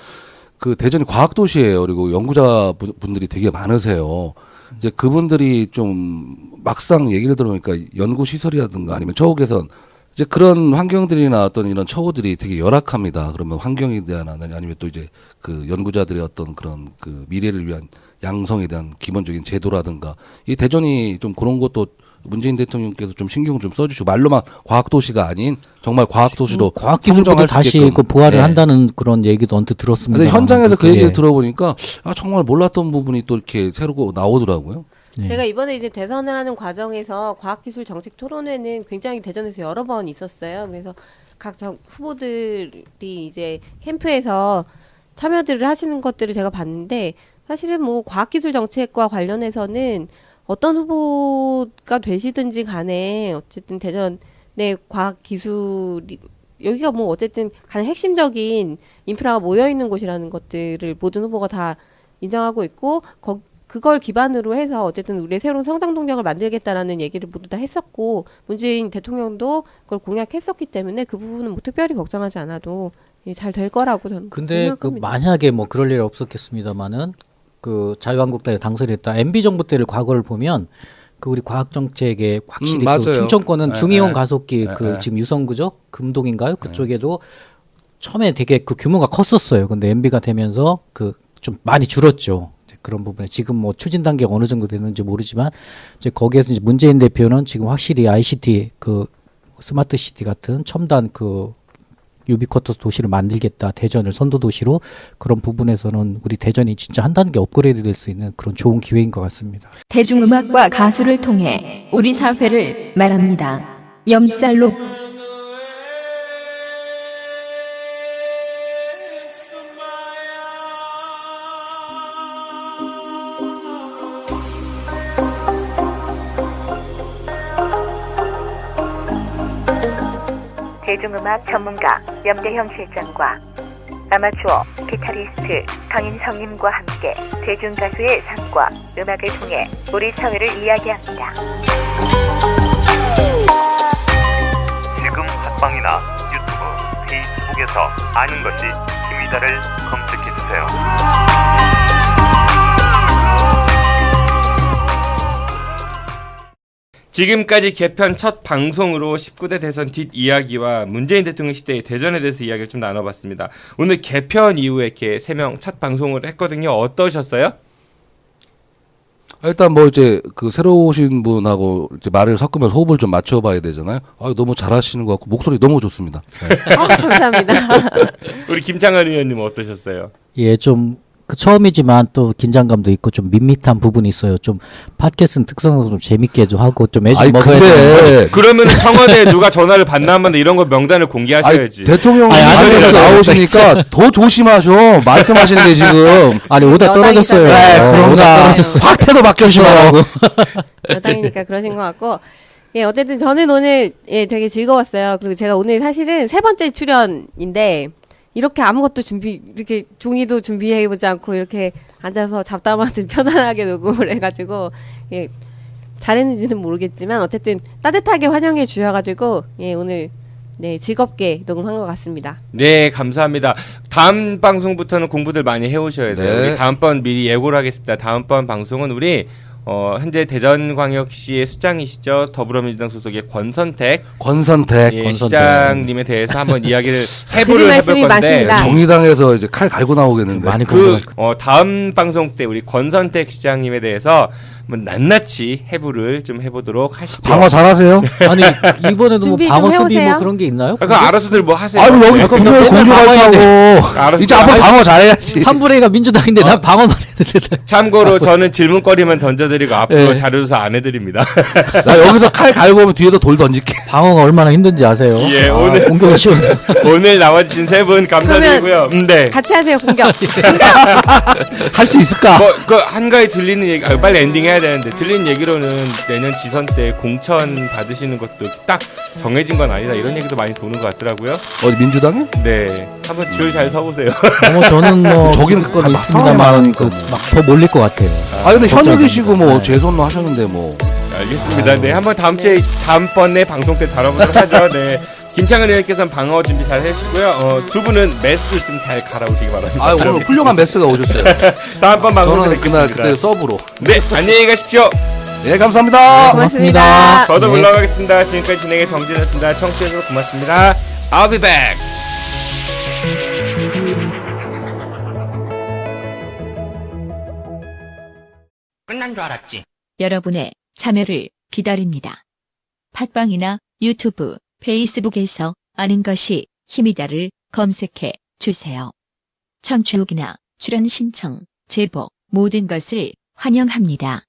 그 대전이 과학도시예요. 그리고 연구자 분들이 되게 많으세요. 이제 그분들이 좀 막상 얘기를 들어보니까 연구 시설이라든가 아니면 처우 개선, 이제 그런 환경들이나 어떤 이런 처우들이 되게 열악합니다. 그러면 환경에 대한 아니면 또 이제 그 연구자들의 어떤 그런 그 미래를 위한 양성에 대한 기본적인 제도라든가, 이 대전이 좀 그런 것도 문재인 대통령께서 좀 신경 좀 써주시고 말로만 과학도시가 아닌 정말 과학도시로 과학기술부터 다시 그 부활을 네. 한다는 그런 얘기도 언뜻 들었습니다. 근데 현장에서 그 얘기를 들어보니까 정말 몰랐던 부분이 또 이렇게 새로 나오더라고요. 네. 제가 이번에 이제 대선을 하는 과정에서 과학기술 정책 토론회는 굉장히 대전에서 여러 번 있었어요. 그래서 각 후보들이 이제 캠프에서 참여들을 하시는 것들을 제가 봤는데 사실은 뭐 과학기술 정책과 관련해서는 어떤 후보가 되시든지 간에 어쨌든 대전의 과학기술이 여기가 뭐 어쨌든 가장 핵심적인 인프라가 모여 있는 곳이라는 것들을 모든 후보가 다 인정하고 있고 그걸 기반으로 해서 어쨌든 우리의 새로운 성장 동력을 만들겠다라는 얘기를 모두 다 했었고 문재인 대통령도 그걸 공약했었기 때문에 그 부분은 뭐 특별히 걱정하지 않아도 잘 될 거라고 저는 근데 그 생각합니다. 만약에 뭐 그럴 일 없었겠습니다만은 그 자유한국당에 당선이 됐다 MB 정부 때를 과거를 보면 그 우리 과학 정책에 확실히 그 맞아요. 충청권은 네, 중이용 네. 가속기 네, 그 네. 지금 유성구죠 금동인가요 그쪽에도 처음에 되게 그 규모가 컸었어요. 근데 MB가 되면서 그 좀 많이 줄었죠. 그런 부분에 지금 뭐 추진 단계가 어느 정도 되는지 모르지만 이제 거기에서 이제 문재인 대표는 지금 확실히 ICT 그 스마트 시티 같은 첨단 그 유비쿼터 도시를 만들겠다. 대전을 선도 도시로 그런 부분에서는 우리 대전이 진짜 한 단계 업그레이드 될 수 있는 그런 좋은 기회인 것 같습니다. 대중음악과 가수를 통해 우리 사회를 말합니다. 염살록 대중음악 전문가 염대형 실장과 아마추어 기타리스트 강인성님과 함께 대중가수의 삶과 음악을 통해 우리 사회를 이야기합니다. 지금 팟빵이나 유튜브, 페이스북에서 아는 것이 힘이다를 검색해주세요. 지금까지 개편 첫 방송으로 19대 대선 뒷이야기와 문재인 대통령 시대의 대전에 대해서 이야기를 좀 나눠봤습니다. 오늘 개편 이후에 이렇게 3명 첫 방송을 했거든요. 어떠셨어요? 일단 뭐 이제 그 새로 오신 분하고 이제 말을 섞으면서 호흡을 좀 맞춰봐야 되잖아요. 너무 잘하시는 것 같고 목소리 너무 좋습니다. 네. 감사합니다. 우리 김창완 의원님 어떠셨어요? 예, 좀 그 처음이지만 또 긴장감도 있고 좀 밋밋한 부분이 있어요. 좀 팟캐스트는 특성도 좀 재밌게 좀 하고 좀 애좀 먹어야 되는데. 그러면 청와대에 누가 전화를 받나 한 번에 이런 거 명단을 공개하셔야지. 대통령이 아니, 나오시니까 더 조심하셔. 말씀하시는 게 지금. 아니 오다 떨어졌어요. 그런가. 확태도 바뀌시더라고. 여당이니까 그러신 것 같고 예 어쨌든 저는 오늘 되게 즐거웠어요. 그리고 제가 오늘 사실은 3번째 출연인데 이렇게 아무것도 이렇게 종이도 준비해보지 않고 이렇게 앉아서 잡담하듯 편안하게 녹음을 해가지고, 예, 잘했는지는 모르겠지만, 어쨌든 따뜻하게 환영해 주셔가지고, 예, 오늘, 네, 즐겁게 녹음한 것 같습니다. 네, 감사합니다. 다음 방송부터는 공부들 많이 해오셔야 돼요. 네. 우리 다음번 미리 예고를 하겠습니다. 다음번 방송은 우리, 현재 대전광역시의 수장이시죠. 더불어민주당 소속의 권선택 권선택. 시장님에 대해서 한번 이야기를 드릴 해볼 말씀이 건데 많습니다. 정의당에서 이제 칼 갈고 나오겠는데. 많이 그 다음 방송 때 우리 권선택 시장님에 대해서 한번 낱낱이 해부를 좀 해보도록 하시죠. 방어 잘하세요? 아니 이번에도 뭐 준비 좀 방어 수비 해오세요. 뭐 그런 게 있나요? 그 알아서들 뭐 하세요. 아니 여기 네. 분명히 공격할 타고. 알았어요. 이제 앞으로 방어 잘해야지. 3분의 2가 민주당인데 난 방어만 해도 되다. 참고로 저는 질문거리만 던져드리고 앞으로 네. 자료조사 안 해드립니다. 나 여기서 칼 갈고 오면 뒤에도 돌 던질게. 방어가 얼마나 힘든지 아세요? 예, 오늘- 공격이 쉬워도 오늘 나와주신 3분 감사드리고요. 네. 같이 하세요, 공격. 할 수 있을까? 뭐, 그 한가위 들리는 얘기, 빨리 엔딩 해야 되는데 들리는 얘기로는 내년 지선 때 공천 받으시는 것도 딱 정해진 건 아니다 이런 얘기도 많이 도는 것 같더라고요. 어디 민주당에? 네, 한번 줄 잘 서보세요. 저는 뭐 저긴 건 다 있습니다만 많으니까 뭐. 막 더 몰릴 것 같아요. 근데 현역이시고 뭐 네. 재선로 하셨는데 뭐. 알겠습니다. 네, 한번 다음번에 방송 때 다뤄보도록 하죠. 네, 김창은 의원께서는 방어 준비 잘 하시고요. 두 분은 메스 좀 잘 갈아오시기 바랍니다. 오늘 훌륭한 메스가 오셨어요. 다음번 방송 때 저는 그날 뵙겠습니다. 그때 서브로. 네, 안녕히 가십시오. 네, 감사합니다. 고맙습니다. 저도 네. 물러가겠습니다. 지금까지 진행의 정진이었습니다. 청취해주셔서 고맙습니다. I'll be back. 여러분의 참여를 기다립니다. 팟빵이나 유튜브, 페이스북에서 아는 것이 힘이다를 검색해 주세요. 청취 후기나 출연 신청, 제보 모든 것을 환영합니다.